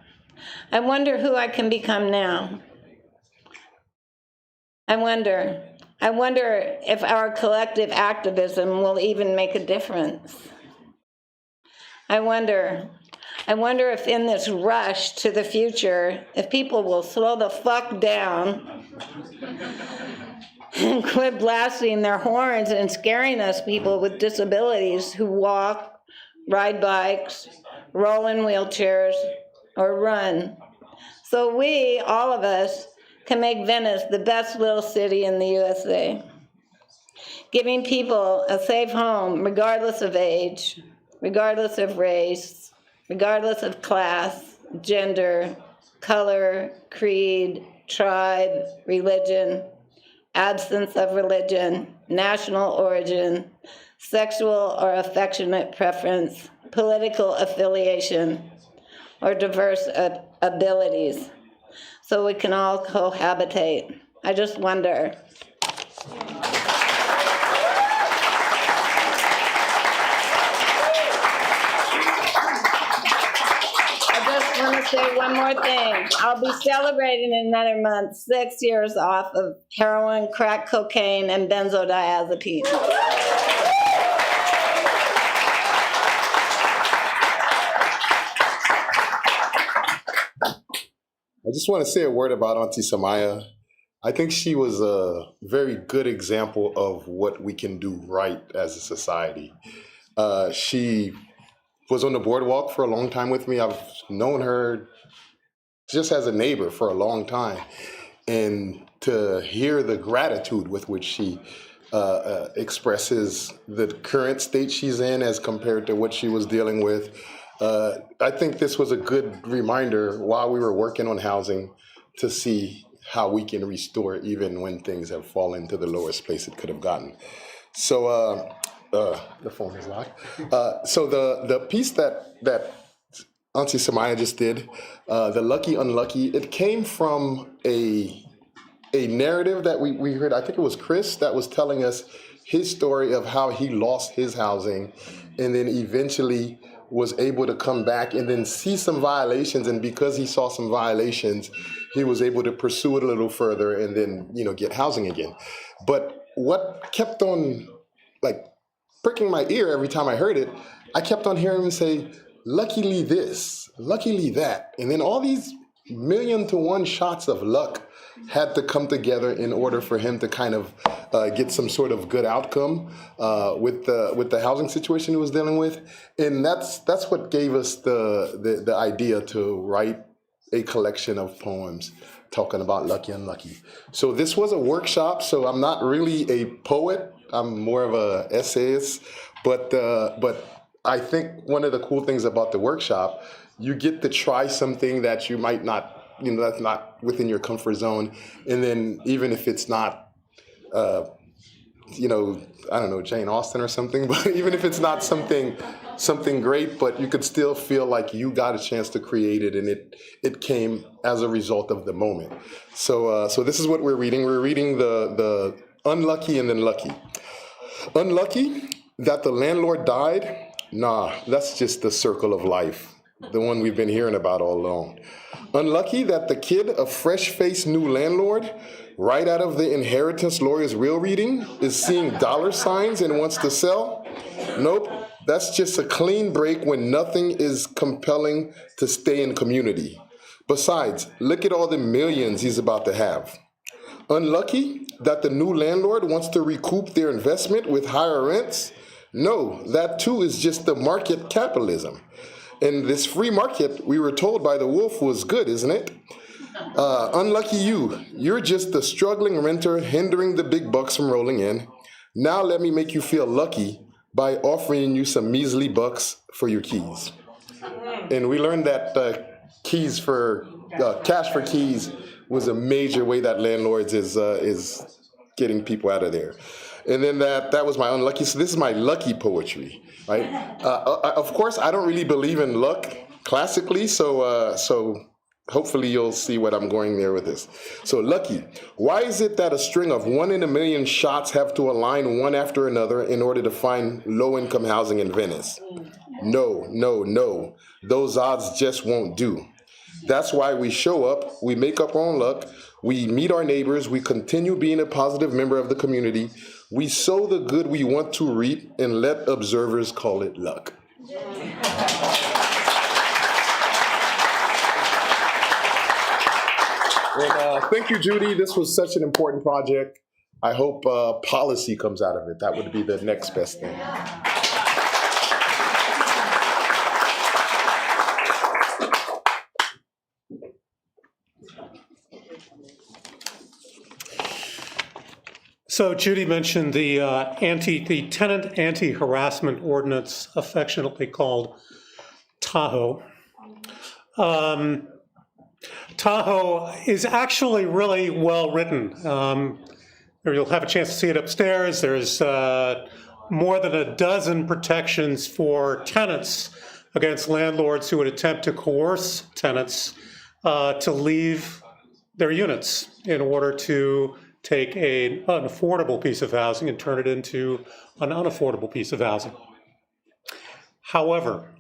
who I can become now. I wonder if our collective activism will even make a difference. I wonder if in this rush to the future, if people will slow the fuck down and quit blasting their horns and scaring us people with disabilities who walk, ride bikes, roll in wheelchairs, or run. So we, all of us, can make Venice the best little city in the USA. Giving people a safe home regardless of age, regardless of race, regardless of class, gender, color, creed, tribe, religion, absence of religion, national origin, sexual or affectionate preference, political affiliation, or diverse abilities, so we can all cohabitate. I just wonder. I want to say one more thing. I'll be celebrating in another month 6 years off of heroin, crack cocaine, and benzodiazepines. I just want to say a word about Auntie Samaya. I think she was a very good example of what we can do right as a society. She was on the boardwalk for a long time with me. I've known her just as a neighbor for a long time. And to hear the gratitude with which she expresses the current state she's in as compared to what she was dealing with, I think this was a good reminder while we were working on housing to see how we can restore even when things have fallen to the lowest place it could have gotten. So the phone is locked. So the piece that Auntie Samaya just did, the Lucky Unlucky, it came from a narrative that we heard. I think it was Chris that was telling us his story of how he lost his housing and then eventually was able to come back and then see some violations, and because he saw some violations, he was able to pursue it a little further and then, get housing again. But what kept on pricking my ear every time I heard it, I kept on hearing him say, luckily this, luckily that. And then all these 1,000,000-to-1 shots of luck had to come together in order for him to kind of get some sort of good outcome with the housing situation he was dealing with. And that's what gave us the idea to write a collection of poems talking about lucky unlucky. So this was a workshop, so I'm not really a poet. I'm more of a essayist, but I think one of the cool things about the workshop, you get to try something that you might not, that's not within your comfort zone, and then even if it's not, I don't know, Jane Austen or something, but even if it's not something great, but you could still feel like you got a chance to create it, and it came as a result of the moment. So this is what we're reading. We're reading the Unlucky and then Lucky. Unlucky that the landlord died? Nah, that's just the circle of life, the one we've been hearing about all along. Unlucky that the kid, a fresh-faced new landlord, right out of the inheritance lawyer's real reading, is seeing dollar signs and wants to sell? Nope, that's just a clean break when nothing is compelling to stay in community. Besides, look at all the millions he's about to have. Unlucky that the new landlord wants to recoup their investment with higher rents? No, that too is just the market capitalism. And this free market, we were told by the wolf, was good, isn't it? Unlucky you. You're just the struggling renter hindering the big bucks from rolling in. Now let me make you feel lucky by offering you some measly bucks for your keys. And we learned that cash for keys was a major way that landlords is getting people out of there. And then that was my unlucky. So this is my lucky poetry, right? Of course, I don't really believe in luck classically, so hopefully you'll see what I'm going there with this. So lucky. Why is it that a string of 1 in a million shots have to align one after another in order to find low-income housing in Venice? No, no, no. Those odds just won't do. That's why we show up, we make up our own luck, we meet our neighbors, we continue being a positive member of the community, we sow the good we want to reap, and let observers call it luck. And thank you, Judy. This was such an important project. I hope policy comes out of it. That would be the next best thing. So Judy mentioned the tenant anti-harassment ordinance, affectionately called Tahoe. Tahoe is actually really well written. You'll have a chance to see it upstairs. There's more than a dozen protections for tenants against landlords who would attempt to coerce tenants to leave their units in order to take an affordable piece of housing and turn it into an unaffordable piece of housing. However,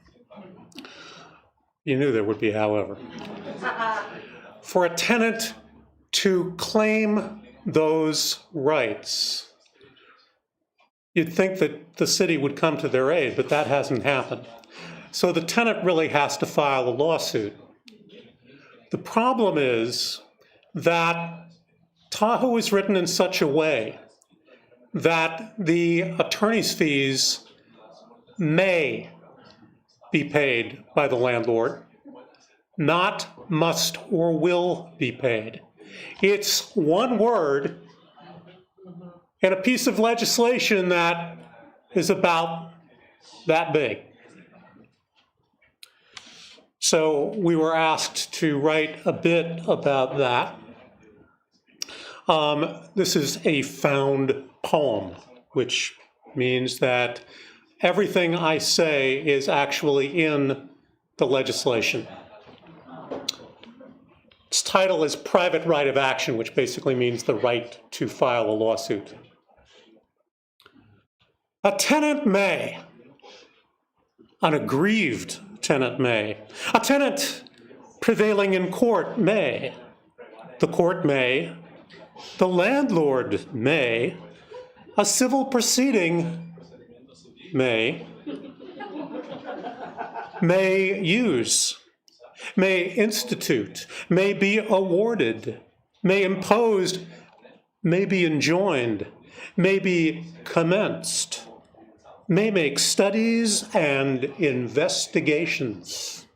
you knew there would be however. For a tenant to claim those rights, you'd think that the city would come to their aid, but that hasn't happened. So the tenant really has to file a lawsuit. The problem is that Tahoe is written in such a way that the attorney's fees may be paid by the landlord, not must or will be paid. It's one word in a piece of legislation that is about that big. So we were asked to write a bit about that. This is a found poem, which means that everything I say is actually in the legislation. Its title is Private Right of Action, which basically means the right to file a lawsuit. A tenant may, an aggrieved tenant may, a tenant prevailing in court may, the court may, the landlord may, a civil proceeding may use, may institute, may be awarded, may imposed, may be enjoined, may be commenced, may make studies and investigations.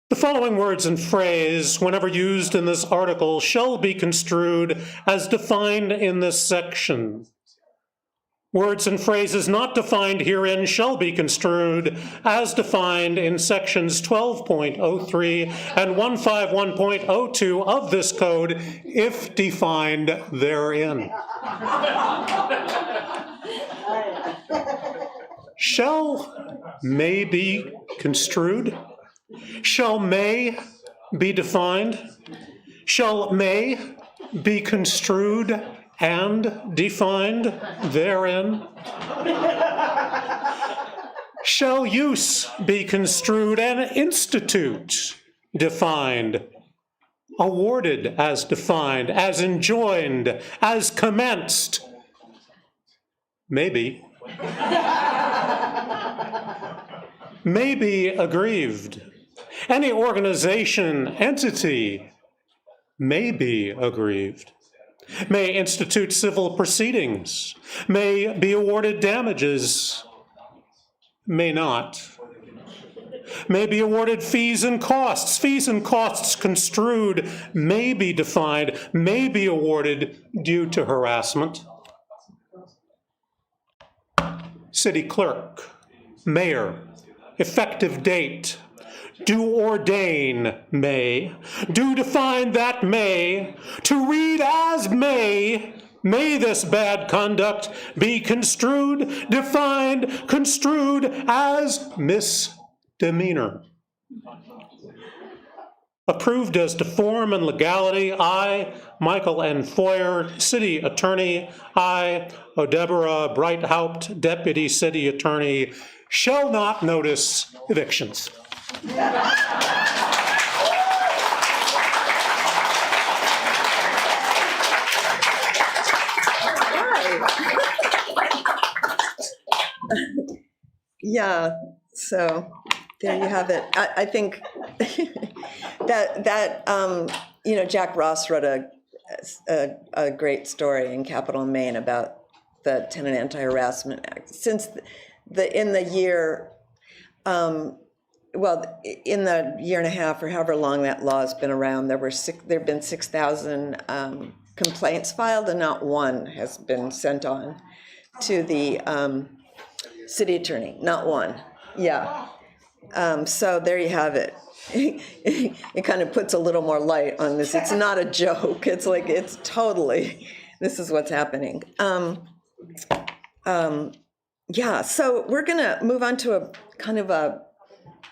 The following words and phrase, whenever used in this article, shall be construed as defined in this section. Words and phrases not defined herein shall be construed as defined in sections 12.03 and 151.02 of this code, if defined therein. Shall may be construed. Shall may be defined. Shall may be construed and defined therein. Shall use be construed and institute defined, awarded as defined, as enjoined, as commenced, maybe. May be aggrieved. Any organization, entity may be aggrieved, may institute civil proceedings, may be awarded damages, may not. may be awarded fees and costs. Fees and costs construed may be defined, may be awarded due to harassment. City clerk, mayor, effective date, do ordain may, do define that may, to read as may this bad conduct be construed, defined, construed as misdemeanor. Approved as to form and legality, I, Michael N. Foyer, City Attorney, I, Deborah Breithaupt, Deputy City Attorney, shall not notice evictions. Yeah, so there you have it. I think that Jack Ross wrote a great story in Capital Maine about the Tenant Anti-Harassment Act. Since in the year and a half or however long that law has been around, there have been 6,000 complaints filed, and not one has been sent on to the city attorney. Not one. Yeah. So there you have it. It kind of puts a little more light on this. It's not a joke. It's like, it's totally, this is what's happening. Yeah, so we're gonna move on to a kind of a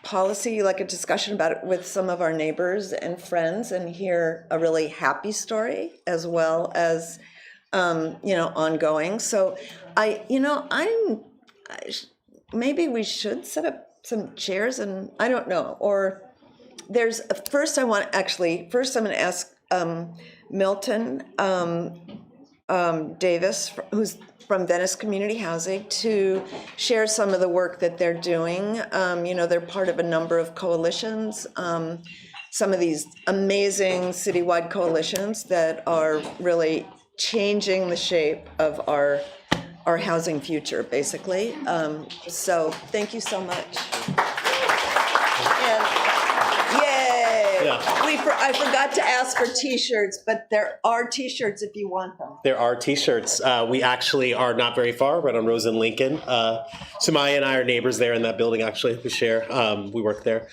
policy, like a discussion about it with some of our neighbors and friends, and hear a really happy story as well as, ongoing. So maybe we should set up some chairs, and I don't know, or first I'm going to ask Milton Davis, who's from Venice Community Housing, to share some of the work that they're doing. They're part of a number of coalitions, some of these amazing citywide coalitions that are really changing the shape of our housing future, basically. So thank you so much. And yay! Yeah. I forgot to ask for T-shirts, but there are T-shirts if you want them. There are T-shirts. We actually are not very far, right on Rose and Lincoln. Sumaya and I are neighbors there in that building, actually. We share. We work there.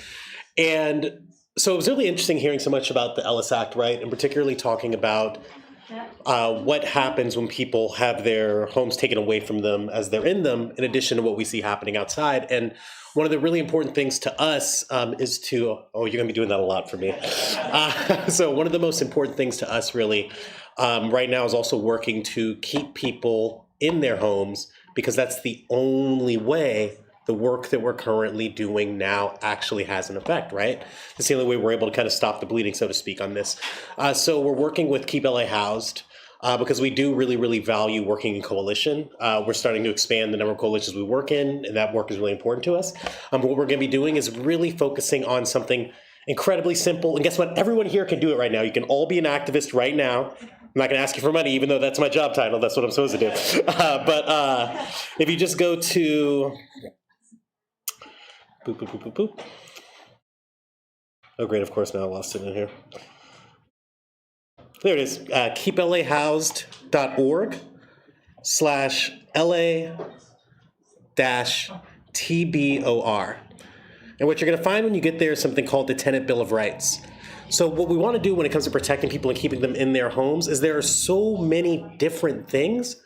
And so it was really interesting hearing so much about the Ellis Act, right? And particularly talking about what happens when people have their homes taken away from them as they're in them, in addition to what we see happening outside. And one of the really important things to us is to, you're going to be doing that a lot for me. So one of the most important things to us really right now is also working to keep people in their homes, because that's the only way the work that we're currently doing now actually has an effect, right? It's the only way we're able to kind of stop the bleeding, so to speak, on this. So we're working with Keep LA Housed because we do really, really value working in coalition. We're starting to expand the number of coalitions we work in, and that work is really important to us. What we're going to be doing is really focusing on something incredibly simple. And guess what? Everyone here can do it right now. You can all be an activist right now. I'm not going to ask you for money, even though that's my job title. That's what I'm supposed to do. But if you just go to... Boop, boop, boop, boop, boop. Oh, great, of course, now I lost it in here. There it is, keeplahoused.org/LA-TBOR. And what you're going to find when you get there is something called the Tenant Bill of Rights. So what we want to do when it comes to protecting people and keeping them in their homes is there are so many different things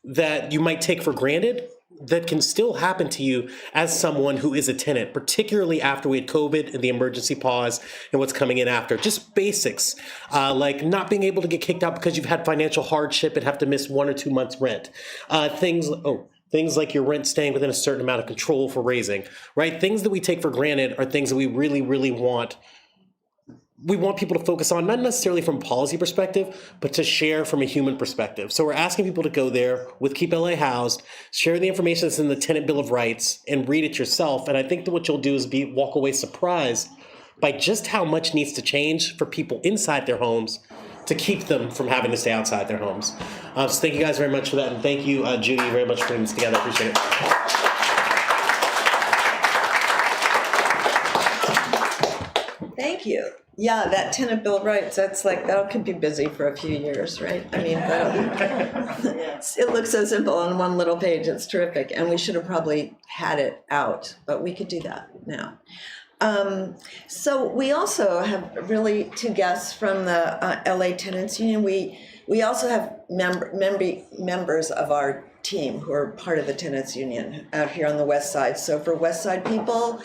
that you might take for granted that can still happen to you as someone who is a tenant, particularly after we had COVID and the emergency pause and what's coming in after. Just basics, like not being able to get kicked out because you've had financial hardship and have to miss 1 or 2 months rent. Things like your rent staying within a certain amount of control for raising, right? Things that we take for granted are things that we really, really want. We want people to focus on, not necessarily from a policy perspective, but to share from a human perspective. So we're asking people to go there with Keep LA Housed, share the information that's in the Tenant Bill of Rights, and read it yourself. And I think that what you'll do is walk away surprised by just how much needs to change for people inside their homes to keep them from having to stay outside their homes. So thank you guys very much for that. And thank you, Judy, very much for putting this together. I appreciate it. you. Yeah, that tenant bill of rights, that's like, that could be busy for a few years, right? I mean, it looks so simple on one little page, it's terrific. And we should have probably had it out, but we could do that now. So we also have really two guests from the LA Tenants Union. We also have members of our team who are part of the Tenants Union out here on the West Side. So for West Side people,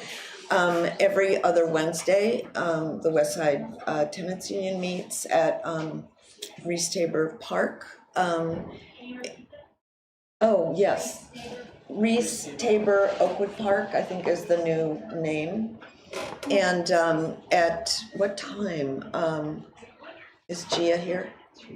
every other Wednesday, the Westside Tenants Union meets at Reese Tabor Park. Reese Tabor Oakwood Park, I think is the new name. And at what time? Is Gia here?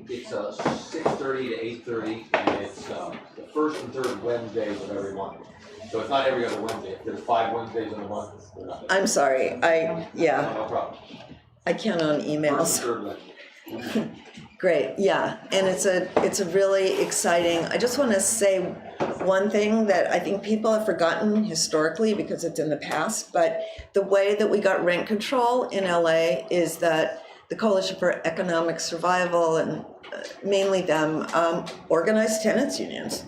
It's 6:30 to 8:30, and it's the first and third Wednesdays of every month. So it's not every other Wednesday. If there's 5 Wednesdays in a month, we're not. I'm sorry. No problem. I count on emails. First and third Wednesday. Great, yeah, and it's a really exciting. I just want to say one thing that I think people have forgotten historically because it's in the past, but the way that we got rent control in LA is that the Coalition for Economic Survival and mainly them organized tenants unions.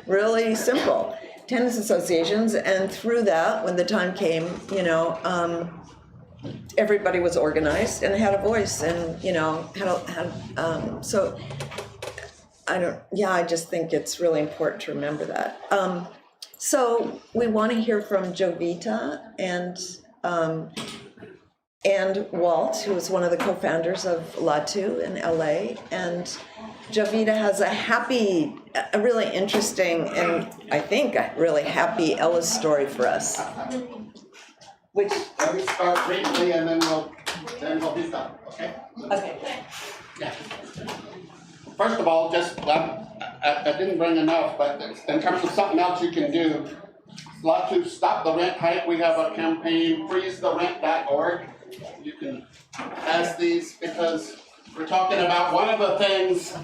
Really simple. Tenants associations, and through that, when the time came, everybody was organized and had a voice, and so I just think it's really important to remember that. So we want to hear from Jovita and Walt, who is one of the co-founders of Latu in LA, and Jovita has a really interesting and I think a really happy Ellis story for us. Let me start briefly and then we'll be done, okay? Okay. Yeah. First of all, I didn't bring enough, but in terms of something else you can do, Latu Stop the Rent Hike, we have a campaign, freezerent.org. You can pass these because we're talking about one of the things.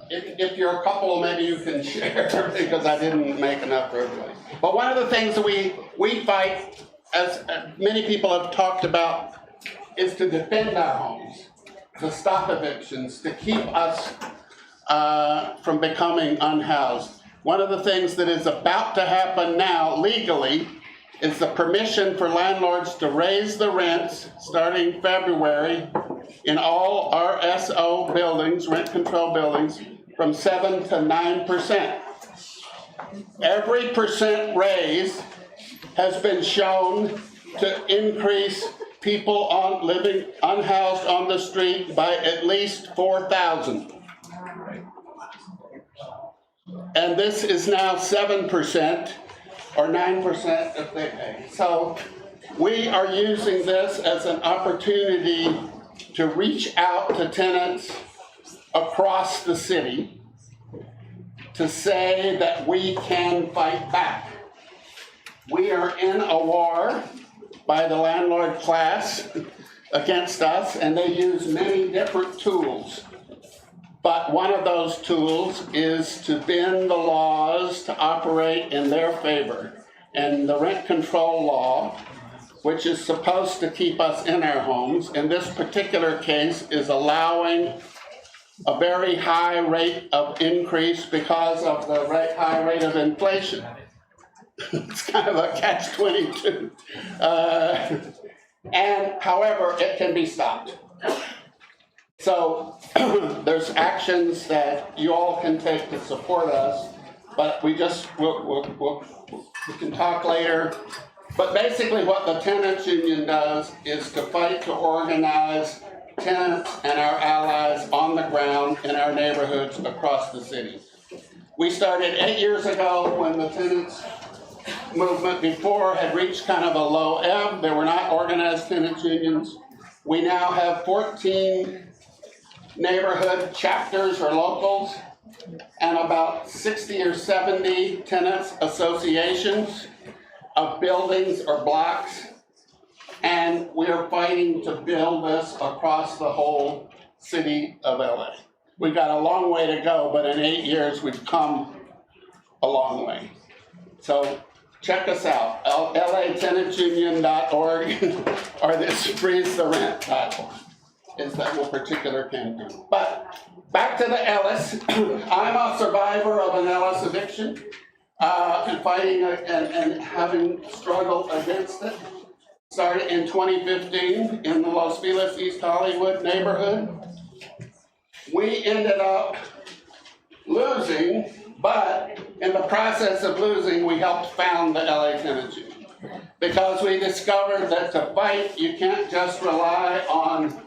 If you're a couple, maybe you can share because I didn't make enough for everybody. But one of the things that we fight, as many people have talked about, is to defend our homes, to stop evictions, to keep us from becoming unhoused. One of the things that is about to happen now legally is the permission for landlords to raise the rents starting February in all RSO buildings, rent control buildings, from 7 to 9%. Every percent raise has been shown to increase people living unhoused on the street by at least 4,000. And this is now 7% or 9% if they pay. So we are using this as an opportunity to reach out to tenants across the city to say that we can fight back. We are in a war by the landlord class against us, and they use many different tools. But one of those tools is to bend the laws to operate in their favor. And the rent control law, which is supposed to keep us in our homes, in this particular case is allowing a very high rate of increase because of the high rate of inflation. It's kind of a catch-22. And however, it can be stopped. So there's actions that you all can take to support us, but we can talk later. But basically what the Tenants Union does is to fight to organize tenants and our allies on the ground in our neighborhoods across the city. We started 8 years ago when the tenants movement before had reached kind of a low ebb. There were not organized tenants unions. We now have 14 neighborhood chapters or locals and about 60 or 70 tenants associations of buildings or blocks. And we are fighting to build this across the whole city of LA. We've got a long way to go, but in 8 years we've come a long way. So check us out, LATenantsUnion.org or this freezerent.org is that one particular campaign. But back to the Ellis. I'm a survivor of an Ellis eviction and fighting and having struggled against it. Started in 2015 in the Los Feliz, East Hollywood neighborhood. We ended up losing, but in the process of losing, we helped found the LA Tenants Union. Because we discovered that to fight, you can't just rely on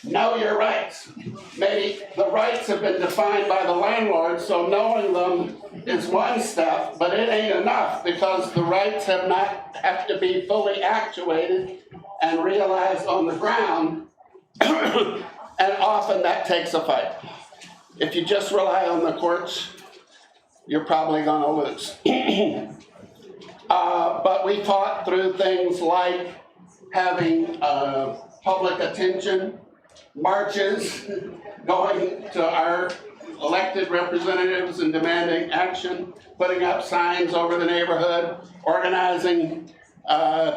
know your rights. Maybe the rights have been defined by the landlord, so knowing them is one step, but it ain't enough because the rights have to be fully actuated and realized on the ground, and often that takes a fight. If you just rely on the courts, you're probably gonna lose. But we fought through things like having public attention, marches, going to our elected representatives and demanding action, putting up signs over the neighborhood, organizing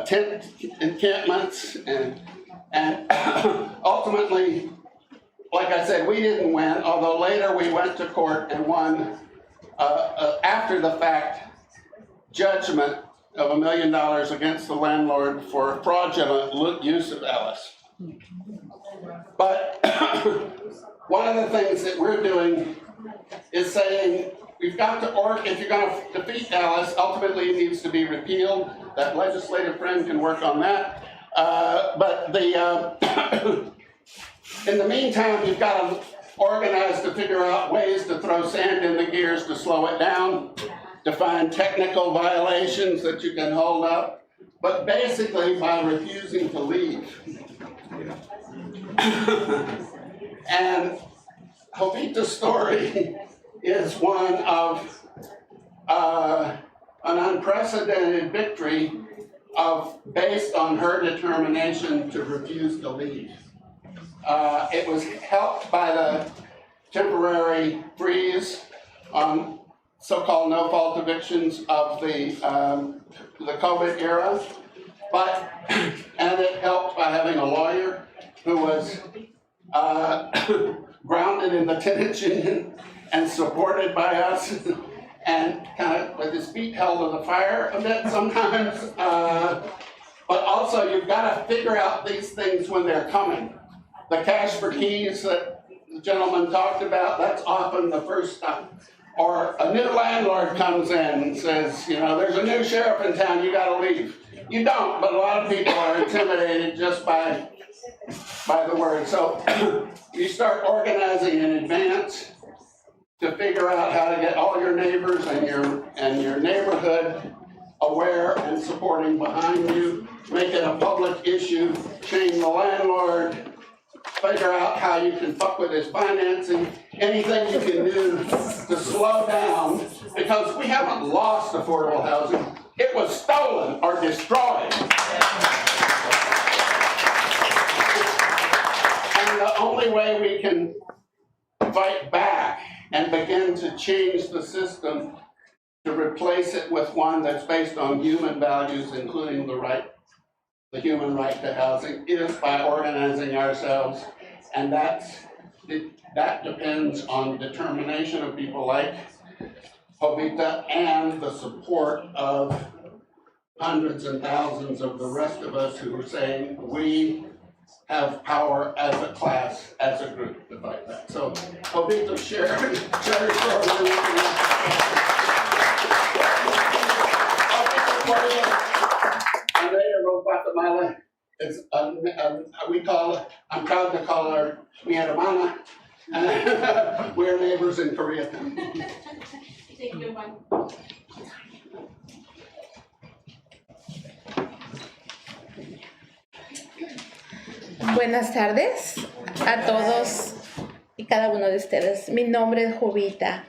tent encampments, and ultimately, like I said, we didn't win, although later we went to court and won after the fact judgment of $1 million against the landlord for fraudulent use of Ellis. But one of the things that we're doing is saying we've got to, if you're going to defeat Ellis, ultimately it needs to be repealed. That legislative friend can work on that. But in the meantime, you've got to organize to figure out ways to throw sand in the gears to slow it down, to find technical violations that you can hold up, but basically by refusing to leave. And Jovita's story is one of an unprecedented victory based on her determination to refuse to leave. It was helped by the temporary freeze on so-called no-fault evictions of the COVID era, and it helped by having a lawyer who was grounded in the tenants union and supported by us, and kind of with his feet held to the fire a bit sometimes. But also, you've got to figure out these things when they're coming. The cash for keys that the gentleman talked about, that's often the first stop. Or a new landlord comes in and says, you know, there's a new sheriff in town, you gotta leave. You don't, but a lot of people are intimidated just by the word. So you start organizing in advance to figure out how to get all your neighbors and your neighborhood aware and supporting behind you, make it a public issue, shame the landlord, figure out how you can fuck with his financing, anything you can do to slow down, because we haven't lost affordable housing. It was stolen or destroyed. And the only way we can fight back and begin to change the system to replace it with one that's based on human values, including the human right to housing, is by organizing ourselves. And that depends on determination of people like Jovita and the support of hundreds and thousands of the rest of us who are saying we have power as a class, as a group to fight that. So Jovita, share your story. Guatemala is I'm proud to call her mi hermana. We're neighbors in Koreatown. Thank you, Juan. Buenas tardes a todos y cada uno de ustedes. Mi nombre es Jovita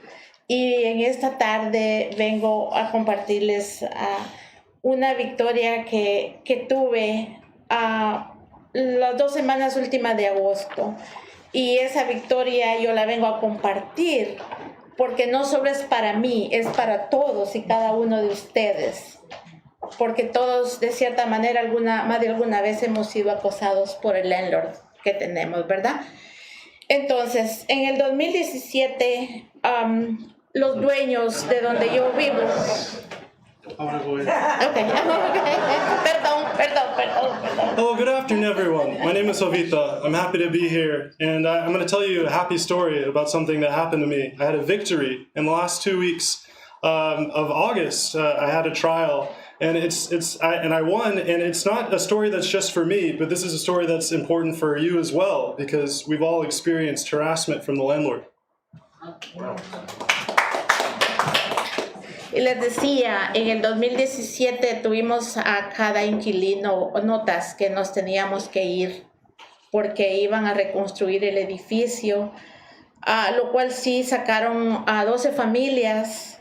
y en esta tarde vengo a compartirles una victoria que tuve las 2 semanas últimas de agosto. Y esa victoria yo la vengo a compartir porque no solo es para mí, es para todos y cada uno de ustedes. porque todos de cierta manera más de alguna vez hemos sido acosados por el landlord que tenemos, ¿verdad? Entonces, en el 2017, los dueños de donde yo vivo... Perdón. Hello, good afternoon, everyone. My name is Jovita. I'm happy to be here, and I'm going to tell you a happy story about something that happened to me. I had a victory in the last 2 weeks of August. I had a trial, and I won. And it's not a story that's just for me, but this is a story that's important for you as well, because we've all experienced harassment from the landlord. Y les decía, en el 2017 tuvimos a cada inquilino notas que nos teníamos que ir porque iban a reconstruir el edificio, lo cual sí sacaron a 12 familias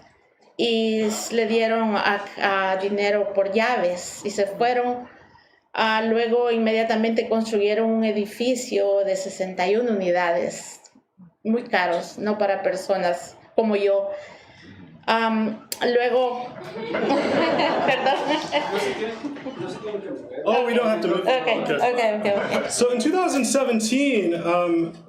y le dieron dinero por llaves y se fueron. Luego inmediatamente construyeron un edificio de 61 unidades, muy caros, no para personas como yo. Luego, perdón. Oh, we don't have to move. Okay. So in 2017,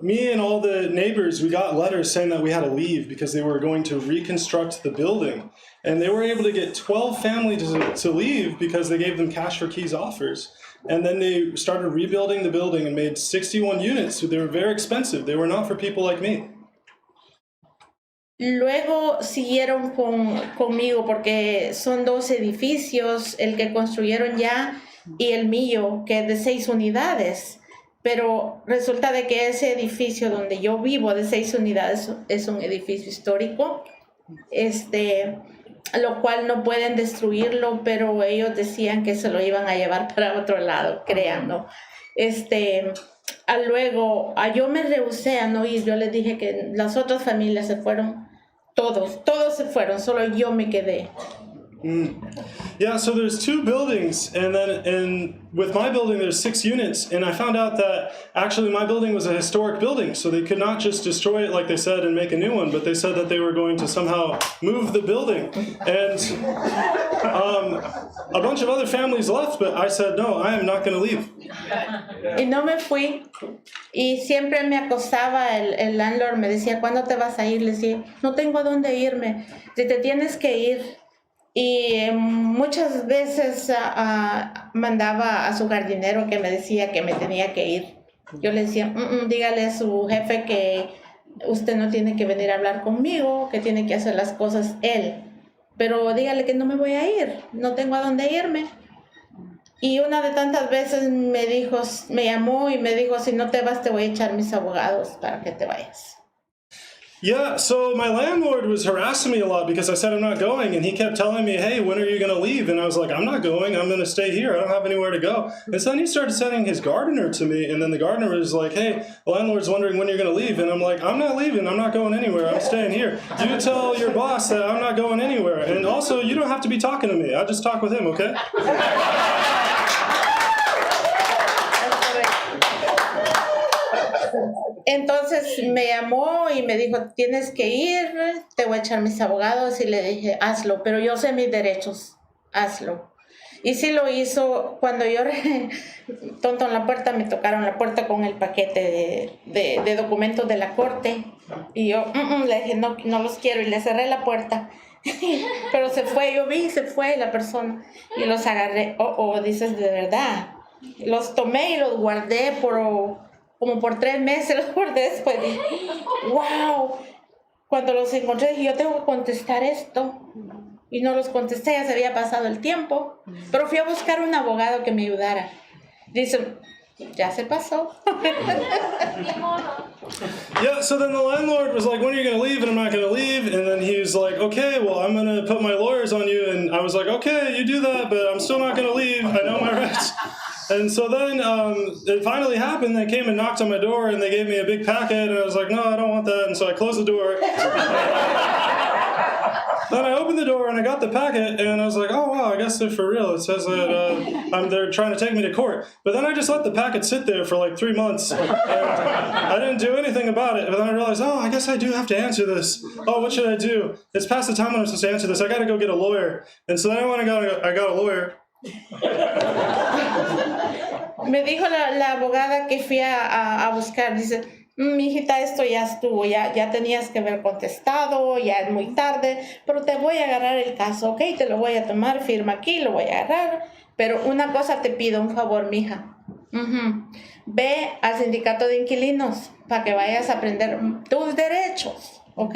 me and all the neighbors, we got letters saying that we had to leave because they were going to reconstruct the building. And they were able to get 12 families to leave because they gave them cash for keys offers. And then they started rebuilding the building and made 61 units. So they were very expensive. They were not for people like me. Luego siguieron conmigo porque son 2 edificios, el que construyeron ya y el mío, que es de 6 unidades. Pero resulta de que ese edificio donde yo vivo de 6 unidades es un edificio histórico, lo cual no pueden destruirlo, pero ellos decían que se lo iban a llevar para otro lado, créanlo. Luego, yo me rehusé a no ir, yo les dije que las otras familias se fueron, todos se fueron, solo yo me quedé. Yeah, so there's 2 buildings, and with my building there's 6 units, and I found out that actually my building was a historic building, so they could not just destroy it like they said and make a new one, but they said that they were going to somehow move the building, and a bunch of other families left, but I said, no, I am not going to leave. Y no me fui, y siempre me acosaba el landlord, me decía, ¿cuándo te vas a ir? Le decía, no tengo a dónde irme, si te tienes que ir. Y muchas veces mandaba a su jardinero que me decía que me tenía que ir. Yo le decía, dígale a su jefe que usted no tiene que venir a hablar conmigo, que tiene que hacer las cosas él. Pero dígale que no me voy a ir, no tengo a dónde irme. Y una de tantas veces me llamó y me dijo, si no te vas te voy a echar mis abogados para que te vayas. Yeah, so my landlord was harassing me a lot because I said I'm not going, and he kept telling me, hey, when are you going to leave? And I was like, I'm not going, I'm going to stay here, I don't have anywhere to go. And so then he started sending his gardener to me, and then the gardener was like, hey, the landlord's wondering when you're going to leave. And I'm like, I'm not leaving, I'm not going anywhere, I'm staying here. You tell your boss that I'm not going anywhere. And also, you don't have to be talking to me, I'll just talk with him, okay? Entonces me llamó y me dijo, tienes que ir, te voy a echar mis abogados, y le dije, hazlo, pero yo sé mis derechos, hazlo. Y sí lo hizo. Cuando yo tonto en la puerta, me tocaron la puerta con el paquete de documentos de la corte, y yo le dije, no los quiero, y le cerré la puerta. Pero se fue, yo vi, se fue la persona, y los agarré. Dices, de verdad. Los tomé y los guardé como por 3 meses, los guardé después. Dije, wow. Cuando los encontré dije, yo tengo que contestar esto. Y no los contesté, ya se había pasado el tiempo. Pero fui a buscar un abogado que me ayudara. Dice, ya se pasó. Yeah, so then the landlord was like, when are you going to leave? And I'm not going to leave. And then he was like, okay, well, I'm going to put my lawyers on you. And I was like, okay, you do that, but I'm still not going to leave. I know my rights. And so then it finally happened. They came and knocked on my door, and they gave me a big packet, and I was like, no, I don't want that. And so I closed the door. Then I opened the door, and I got the packet, and I was like, oh, wow, I guess they're for real. It says that they're trying to take me to court. But then I just let the packet sit there for like 3 months. And I didn't do anything about it. But then I realized, oh, I guess I do have to answer this. Oh, what should I do? It's past the time when I'm supposed to answer this. I got to go get a lawyer. And so then I got a lawyer. Me dijo la abogada que fui a buscar, dice, mijita, esto ya estuvo, ya tenías que haber contestado, ya es muy tarde, pero te voy a agarrar el caso, ¿ok? Te lo voy a tomar, firma aquí, lo voy a agarrar, pero una cosa te pido, un favor, mija. Ve al sindicato de inquilinos para que vayas a aprender tus derechos, ¿ok?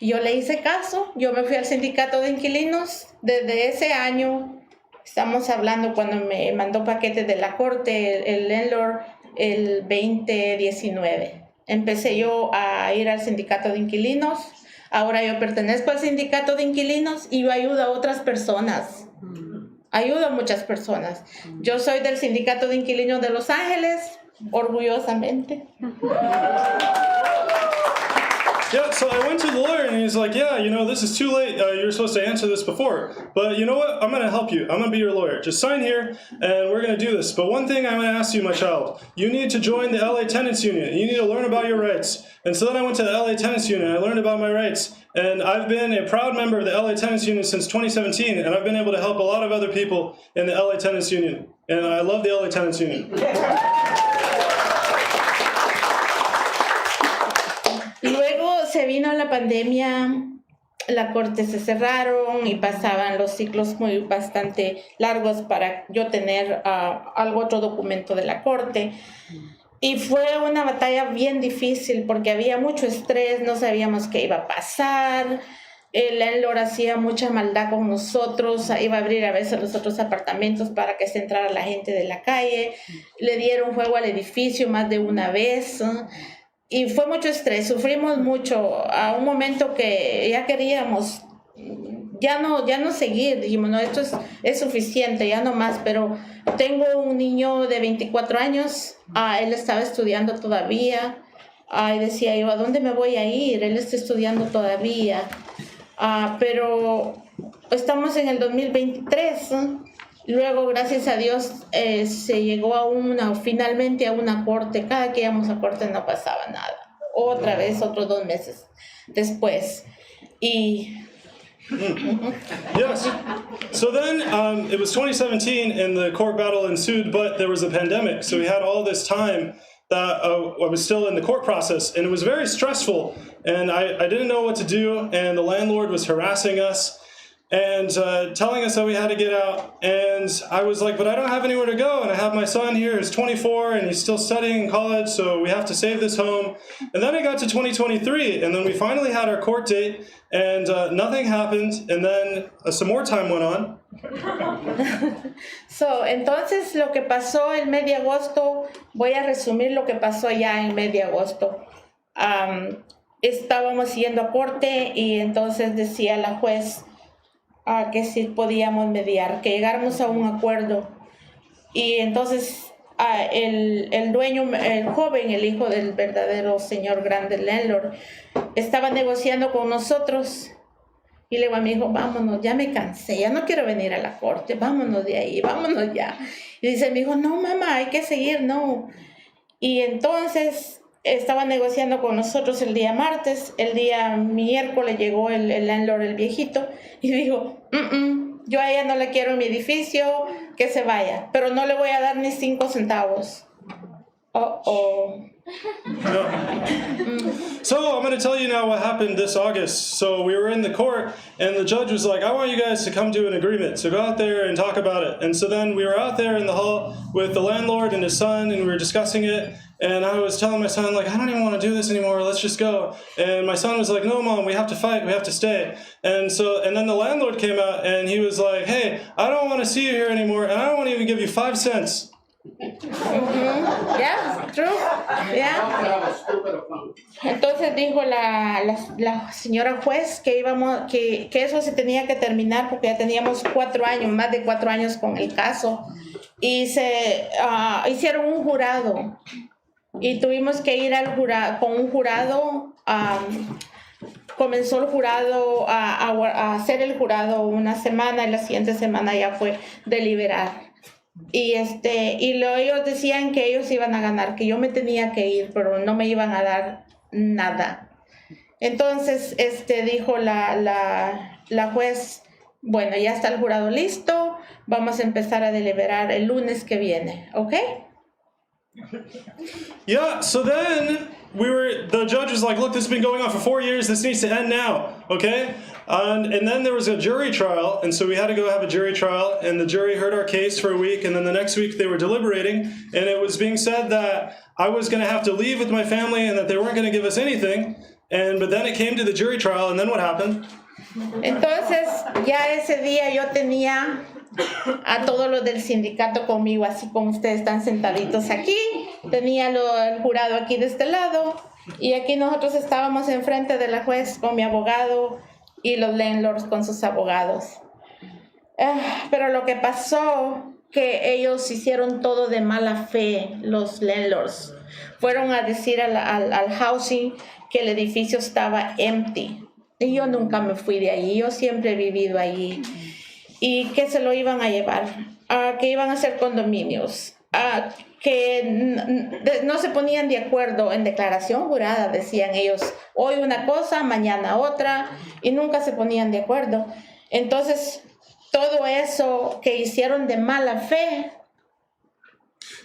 Yo le hice caso, yo me fui al sindicato de inquilinos desde ese año. Estamos hablando cuando me mandó paquetes de la corte, el landlord, el 2019. Empecé yo a ir al sindicato de inquilinos. Ahora yo pertenezco al sindicato de inquilinos y yo ayudo a otras personas. Ayudo a muchas personas. Yo soy del sindicato de inquilinos de Los Ángeles, orgullosamente. Yeah, so I went to the lawyer and he's like, yeah, you know, this is too late. You were supposed to answer this before. But you know what? I'm going to help you. I'm going to be your lawyer. Just sign here and we're going to do this. But one thing I'm going to ask you, my child, you need to join the LA Tenants Union. You need to learn about your rights. And so then I went to the LA Tenants Union. I learned about my rights. And I've been a proud member of the LA Tenants Union since 2017. And I've been able to help a lot of other people in the LA Tenants Union. And I love the LA Tenants Union. Luego se vino la pandemia, la corte se cerraron y pasaban los ciclos bastante largos para yo tener otro documento de la corte. Y fue una batalla bien difícil porque había mucho estrés, no sabíamos qué iba a pasar. El landlord hacía mucha maldad con nosotros, iba a abrir a veces los otros apartamentos para que se entrara la gente de la calle. Le dieron fuego al edificio más de una vez. Y fue mucho estrés, sufrimos mucho, a un momento que ya queríamos ya no seguir, dijimos, no, esto es suficiente, ya no más, pero tengo un niño de 24 años, él estaba estudiando todavía, y decía yo, ¿a dónde me voy a ir? Él está estudiando todavía, pero estamos en el 2023, luego, gracias a Dios, se llegó finalmente a una corte. Cada que íbamos a corte no pasaba nada. Otra vez, otros 2 meses después. Yes. So then it was 2017 and the court battle ensued, but there was a pandemic. So we had all this time that I was still in the court process, and it was very stressful. And I didn't know what to do, and the landlord was harassing us and telling us that we had to get out. And I was like, but I don't have anywhere to go. And I have my son here who's 24 and he's still studying in college, so we have to save this home. And then it got to 2023, and then we finally had our court date, and nothing happened. And then some more time went on. Entonces lo que pasó el mes de agosto, voy a resumir lo que pasó ya en mes de agosto. Estábamos yendo a corte y entonces decía la juez, que si podíamos mediar, que llegáramos a un acuerdo. Y entonces el dueño, el joven, el hijo del verdadero señor grande landlord, estaba negociando con nosotros. Y le digo a mi hijo, vámonos, ya me cansé, ya no quiero venir a la corte, vámonos de ahí, vámonos ya. Y dice mi hijo, no mamá, hay que seguir, no. Y entonces estaba negociando con nosotros el día martes, el día miércoles llegó el landlord, el viejito, y dijo, yo a ella no le quiero en mi edificio, que se vaya, pero no le voy a dar ni 5 centavos. So I'm going to tell you now what happened this August. So we were in the court, and the judge was like, I want you guys to come to an agreement. So go out there and talk about it. And so then we were out there in the hall with the landlord and his son, and we were discussing it. And I was telling my son, like, I don't even want to do this anymore. Let's just go. And my son was like, no, Mom, we have to fight. We have to stay. And then the landlord came out, and he was like, hey, I don't want to see you here anymore, and I don't want to even give you 5 cents. Yeah, true. Yeah. Entonces dijo la señora juez que eso se tenía que terminar porque ya teníamos 4 años, más de 4 años con el caso. y se hicieron un jurado y tuvimos que ir al jurado, con un jurado. Comenzó el jurado a hacer el jurado una semana y la siguiente semana ya fue deliberar. Y ellos decían que ellos iban a ganar, que yo me tenía que ir, pero no me iban a dar nada. Entonces dijo la juez, bueno, ya está el jurado listo, vamos a empezar a deliberar el lunes que viene, ¿ok? Yeah, so then the judge was like, look, this has been going on for 4 years, this needs to end now, okay? And then there was a jury trial, and so we had to go have a jury trial, and the jury heard our case for a week, and then the next week they were deliberating, and it was being said that I was going to have to leave with my family and that they weren't going to give us anything, but then it came to the jury trial, and then what happened? Entonces, ya ese día yo tenía a todos los del sindicato conmigo, así como ustedes están sentaditos aquí. Tenía el jurado aquí de este lado y aquí nosotros estábamos enfrente de la juez con mi abogado y los landlords con sus abogados. Pero lo que pasó, que ellos hicieron todo de mala fe, los landlords. Fueron a decir al housing que el edificio estaba empty. Y yo nunca me fui de allí, yo siempre he vivido allí. Y que se lo iban a llevar, que iban a hacer condominios, que no se ponían de acuerdo en declaración jurada, decían ellos, hoy una cosa, mañana otra, y nunca se ponían de acuerdo. Entonces, todo eso que hicieron de mala fe.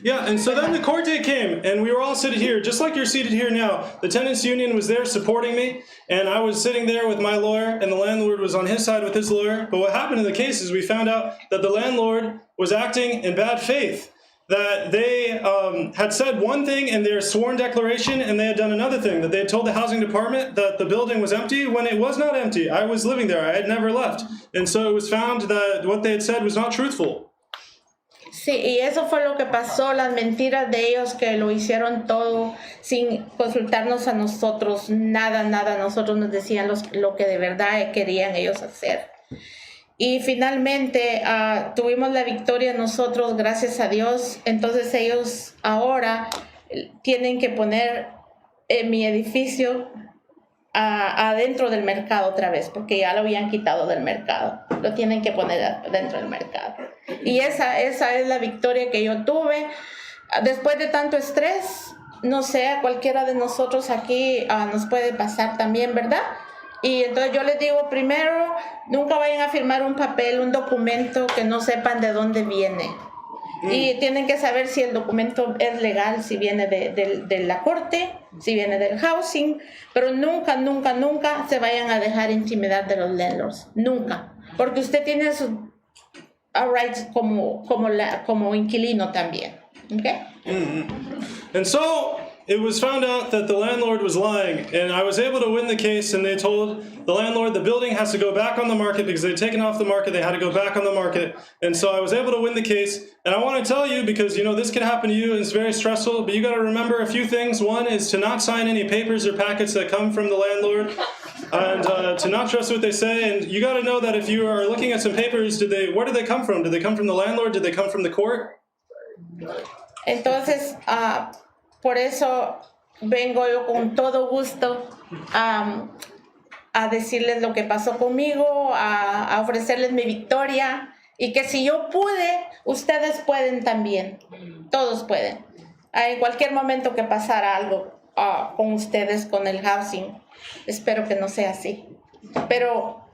Yeah, and so then the court date came, and we were all seated here, just like you're seated here now. The tenants union was there supporting me, and I was sitting there with my lawyer, and the landlord was on his side with his lawyer. But what happened in the case is we found out that the landlord was acting in bad faith, that they had said one thing in their sworn declaration, and they had done another thing, that they had told the housing department that the building was empty when it was not empty. I was living there. I had never left. And so it was found that what they had said was not truthful. Sí, y eso fue lo que pasó, las mentiras de ellos que lo hicieron todo sin consultarnos a nosotros, nada, nosotros nos decían lo que de verdad querían ellos hacer. Y finalmente tuvimos la victoria nosotros, gracias a Dios. Entonces ellos ahora tienen que poner mi edificio adentro del mercado otra vez, porque ya lo habían quitado del mercado, lo tienen que poner dentro del mercado. Y esa es la victoria que yo tuve. Después de tanto estrés, no sé, a cualquiera de nosotros aquí nos puede pasar también, ¿verdad? Y entonces yo les digo, primero, nunca vayan a firmar un papel, un documento que no sepan de dónde viene. Y tienen que saber si el documento es legal, si viene de la corte, si viene del housing, pero nunca se vayan a dejar intimidar de los landlords, nunca, porque usted tiene sus rights como inquilino también, ¿okay? And so it was found out that the landlord was lying, and I was able to win the case, and they told the landlord the building has to go back on the market because they'd taken off the market, they had to go back on the market. And so I was able to win the case, and I want to tell you, because this could happen to you and it's very stressful, but you got to remember a few things. One is to not sign any papers or packets that come from the landlord, and to not trust what they say. And you got to know that if you are looking at some papers, where did they come from? Did they come from the landlord? Did they come from the court? Entonces, por eso vengo yo con todo gusto a decirles lo que pasó conmigo, a ofrecerles mi victoria, y que si yo pude, ustedes pueden también, todos pueden. En cualquier momento que pasara algo con ustedes, con el housing, espero que no sea así. Pero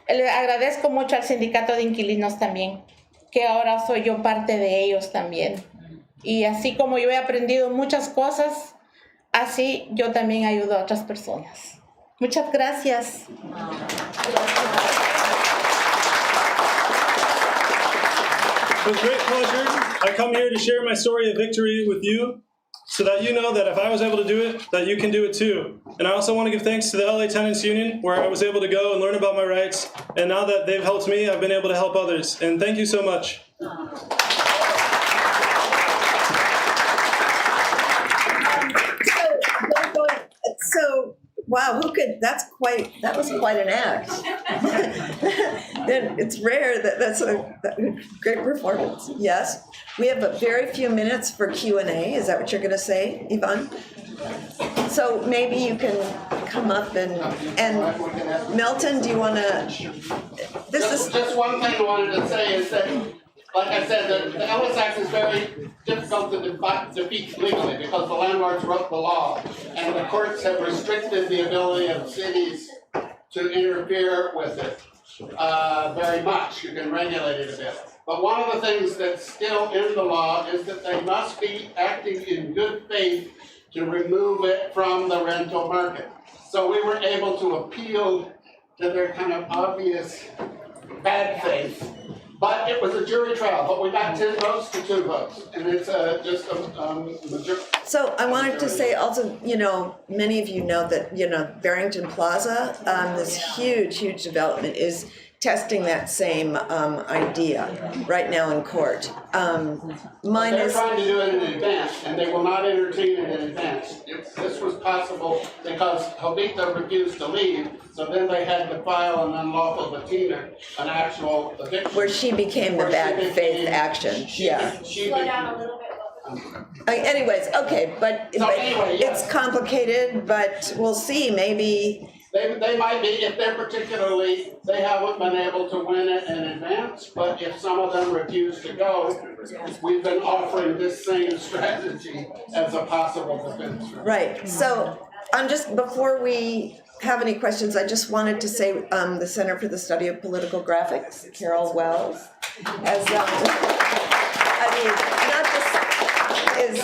le agradezco mucho al sindicato de inquilinos también, que ahora soy yo parte de ellos también. Y así como yo he aprendido muchas cosas, así yo también ayudo a otras personas. Muchas gracias. With great pleasure, I come here to share my story of victory with you, so that you know that if I was able to do it, that you can do it too. And I also want to give thanks to the LA Tenants Union, where I was able to go and learn about my rights. And now that they've helped me, I've been able to help others. And thank you so much. So Wow, that was quite an act. Then it's rare that's a great performance. Yes, we have a very few minutes for Q&A. Is that what you're gonna say, Yvonne? So maybe you can come up and Milton, do you wanna, Just one thing I wanted to say is that, like I said, the Ellis Act is very difficult to defeat legally because the landlords wrote the law, and the courts have restricted the ability of cities to interfere with it very much. You can regulate it a bit. But one of the things that's still in the law is that they must be acting in good faith to remove it from the rental market. So we were able to appeal to their kind of obvious bad faith. But it was a jury trial, but we got 10 votes to 2 votes, and it's just a majority. So I wanted to say also, many of you know that, Barrington Plaza, this huge development is testing that same idea right now in court. They're trying to do it in advance, and they will not entertain it in advance. This was possible because Jovita refused to leave, so then they had to file an unlawful patina, an actual eviction. Where she became the bad faith action, yeah. Slow down a little bit. Anyways, okay, but it's complicated, but we'll see, maybe. They might be, if they're particularly, they haven't been able to win it in advance, but if some of them refuse to go, we've been offering this same strategy as a possible defense. Right, so before we have any questions, I just wanted to say the Center for the Study of Political Graphics, Carol Wells, as is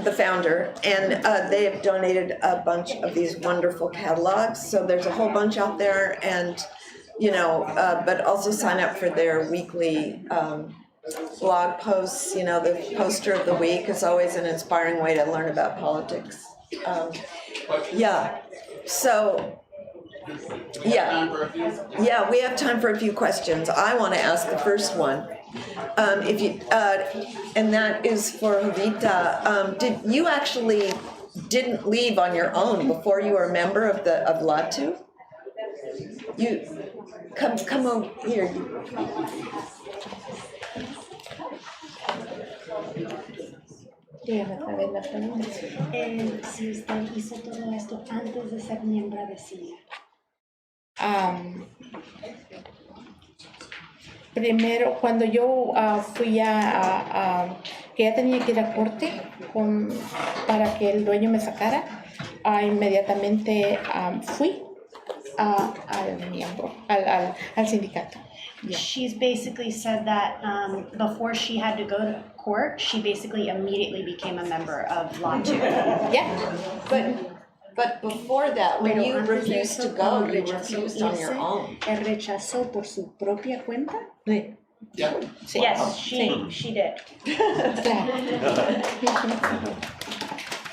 the founder, and they have donated a bunch of these wonderful catalogs. So there's a whole bunch out there, and but also sign up for their weekly blog posts. The poster of the week is always an inspiring way to learn about politics. So. Yeah, we have time for a few questions. I want to ask the first one. And that is for Jovita. Did you actually didn't leave on your own before you were a member of LATU? You come over here. Dígame otra vez la pregunta. Si usted hizo todo esto antes de ser miembro de CIA. Primero, cuando yo fui que ya tenía que ir a corte para que el dueño me sacara, inmediatamente fui al sindicato. Yeah. She's basically said that before she had to go to court, she basically immediately became a member of LATU. Yeah, but before that, when you refused to go, you refused on your own. ¿Rechazó por su propia cuenta? Yeah. Yes, she did.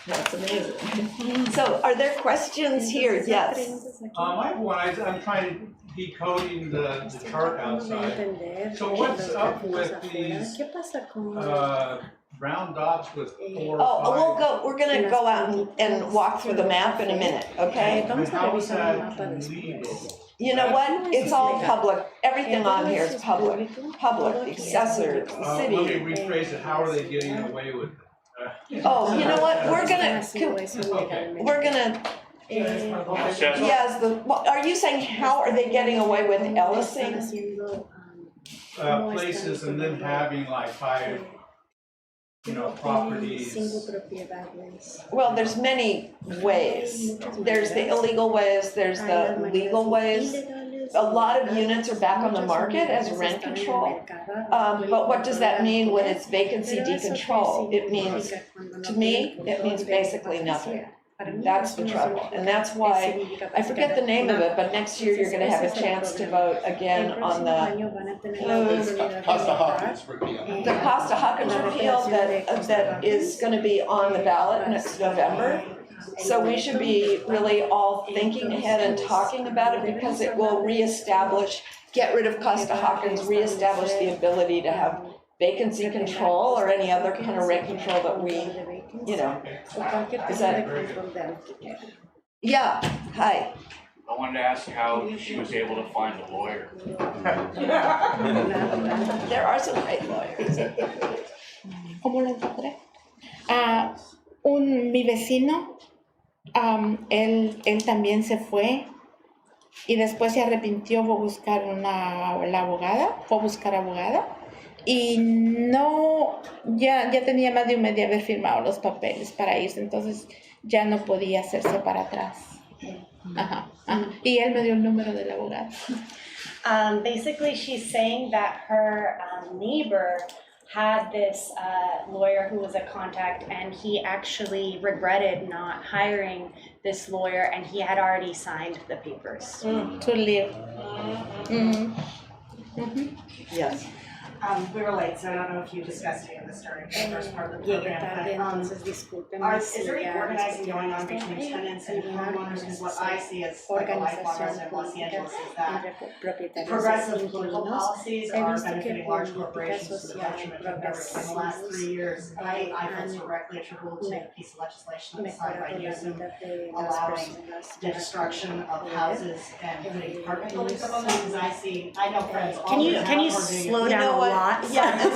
That's amazing. So, are there questions here? Yes. I have one. I'm trying decoding the chart outside. So what's up with these round dots with 4 or 5? We're gonna go out and walk through the map in a minute, okay? And how is that legal? You know what? It's all public. Everything on here is public. The assessors, the city. Let me rephrase it. How are they getting away with it? You know what? We're gonna. Yes. Are you saying how are they getting away with Ellising? Places and then having like 5, properties. Well, there's many ways. There's the illegal ways. There's the legal ways. A lot of units are back on the market as rent control. But what does that mean when it's vacancy decontrol? It means, to me, it means basically nothing. That's the trouble. And that's why, I forget the name of it, but next year you're going to have a chance to vote again on the Costa-Hawkins repeal. The Costa-Hawkins repeal that is going to be on the ballot next November. So we should be really all thinking ahead and talking about it because it will reestablish, get rid of Costa-Hawkins, reestablish the ability to have vacancy control or any other kind of rent control that we, is that? Yeah, Hi. I wanted to ask how she was able to find a lawyer. There are some great lawyers. ¿Cómo lo encontré? Mi vecino, él también se fue y después se arrepintió, fue a buscar la abogada, fue a buscar abogada y no, ya tenía más de un mes de haber firmado los papeles para irse, entonces ya no podía hacerse para atrás. Ajá. Y él me dio el número del abogado. Basically, she's saying that her neighbor had this lawyer who was a contact, and he actually regretted not hiring this lawyer, and he had already signed the papers. To live. Yes. We were late, so I don't know if you discussed any of this during the first part of the Llegué program. tarde, But, entonces disculpen. is there any organizing going on between tenants and homeowners? Because what I see as like a lifelong resident of Los Angeles is that progressive political policies are benefiting large corporations to the detriment of members. In the last 3 years, I feel directly attributable to a piece of legislation that was signed by Newsom allowing the destruction of houses and putting apartment buildings up on them. Because I know friends all Can you doing slow it. down a lot? Yeah, and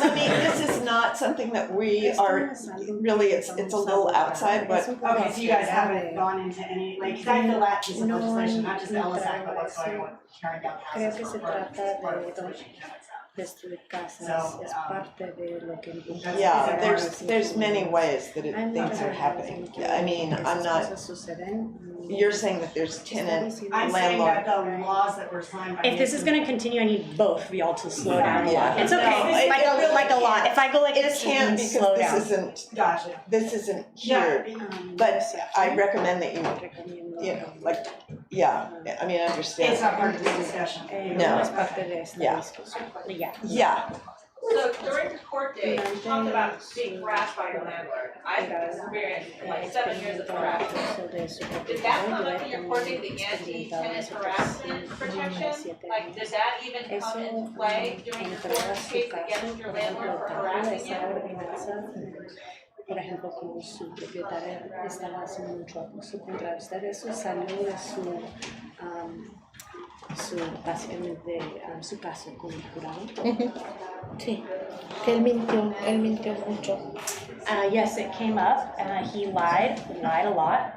this is not something that we are, really, it's a little outside, but. Okay, so you guys haven't gone into any, like, 'cause I feel that piece of legislation, not just the Ellis Act, but what's going on with tearing down houses. Creo que se trata de destruir casas, es parte de lo que Yeah, there's many ways that things are happening. I mean, I'm not, you're saying that there's tenant, I'm saying landlord. that the laws that were signed by. If this is going to continue, I need both of y'all to slow down a Yeah. lot. It's okay, No, like a lot. If I go like It this, can't you slow down. Gotcha. This isn't here, but I recommend that you know, like, yeah, I mean, I understand. It's not part of this discussion. No. Yeah. Yeah. So during the court date, you talked about being harassed by your landlord. I've experienced like 7 years of harassment. Did that come up in your court date, the anti-tenant harassment protection? Like, did that even come into play during your court case against your landlord for harassing you? Por ejemplo, como su propietaria estaba haciendo mucho acoso contra usted, eso salió de básicamente su caso con el jurado. Sí, que él mintió mucho. Yes, it came up. He lied a lot.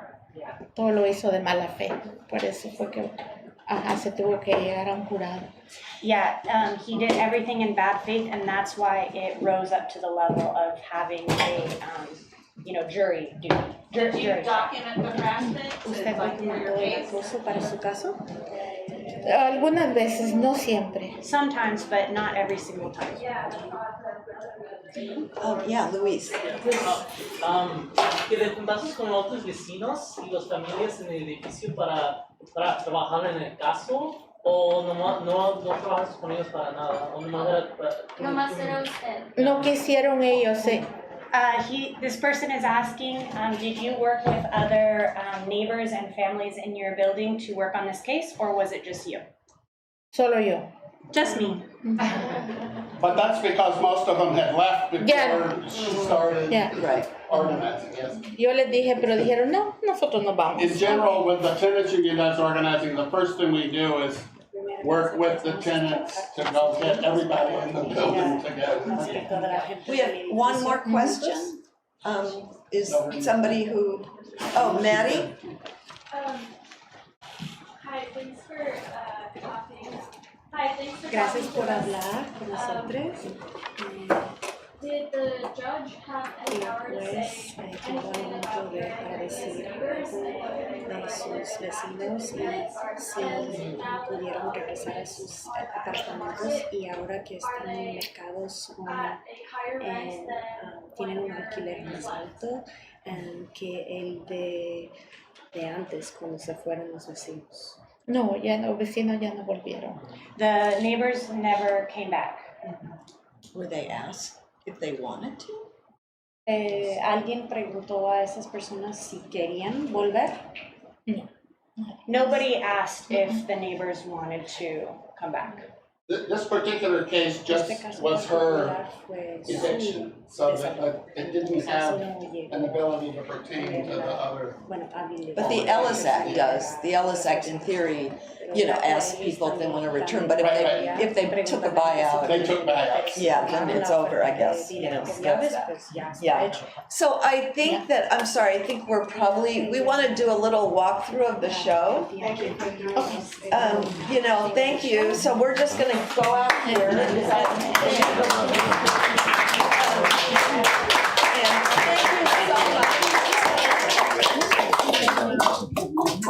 Todo lo hizo de mala fe, por eso fue que se tuvo que llegar a un jurado. Yeah, he did everything in bad faith, and that's why it rose up to the level of having a, jury duty. Did you document the harassment? ¿Usted documentó el acoso para su caso? Algunas veces, no siempre. Sometimes, but not every single time. Oh, yeah, Luis. Que te juntaste con otros vecinos y las familias en el edificio para trabajar en el caso, o no trabajas con ellos para nada, o Nomás era usted. No quisieron ellos, This person is asking, did you work with other neighbors and families in your building to work on this case, or was it just you? Solo yo. Just me. But that's because most of them had left before she started Right. organizing, yes. Yo les dije, pero dijeron, no, nosotros nos vamos. In general, with the tenants union that's organizing, the first thing we do is work with the tenants to go get everybody in the building together. We have one more question. Is somebody who, Maddie? Hi, thanks for talking. Hi, thanks for Gracias talking por to us. hablar con nosotros. Did the judge have any power to say anything about your neighbors de sus vecinos y si pudieron regresar a sus apartamentos y ahora que están en mercados tienen un alquiler más alto que el de antes cuando se fueron los vecinos. No, ya los vecinos ya no volvieron. The neighbors never came back. Were they asked if they wanted to? ¿Alguien preguntó a esas personas si querían volver? No. Nobody asked if the neighbors wanted to come back. This particular case just was her eviction. so that it didn't have an ability to pertain to the other. But the Ellis Act does. The Ellis Act, in theory, you know, asks people if they want to return, but if they took a buyout. They took buyouts. Yeah, then it's over, I guess, you know, that's that. Yeah. So I think that, I'm sorry, I think we're probably, we want to do a little walkthrough of the show. You know, thank you. So we're just going to go out here. And thank you so much.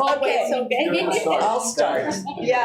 Okay, I'll start. Yeah.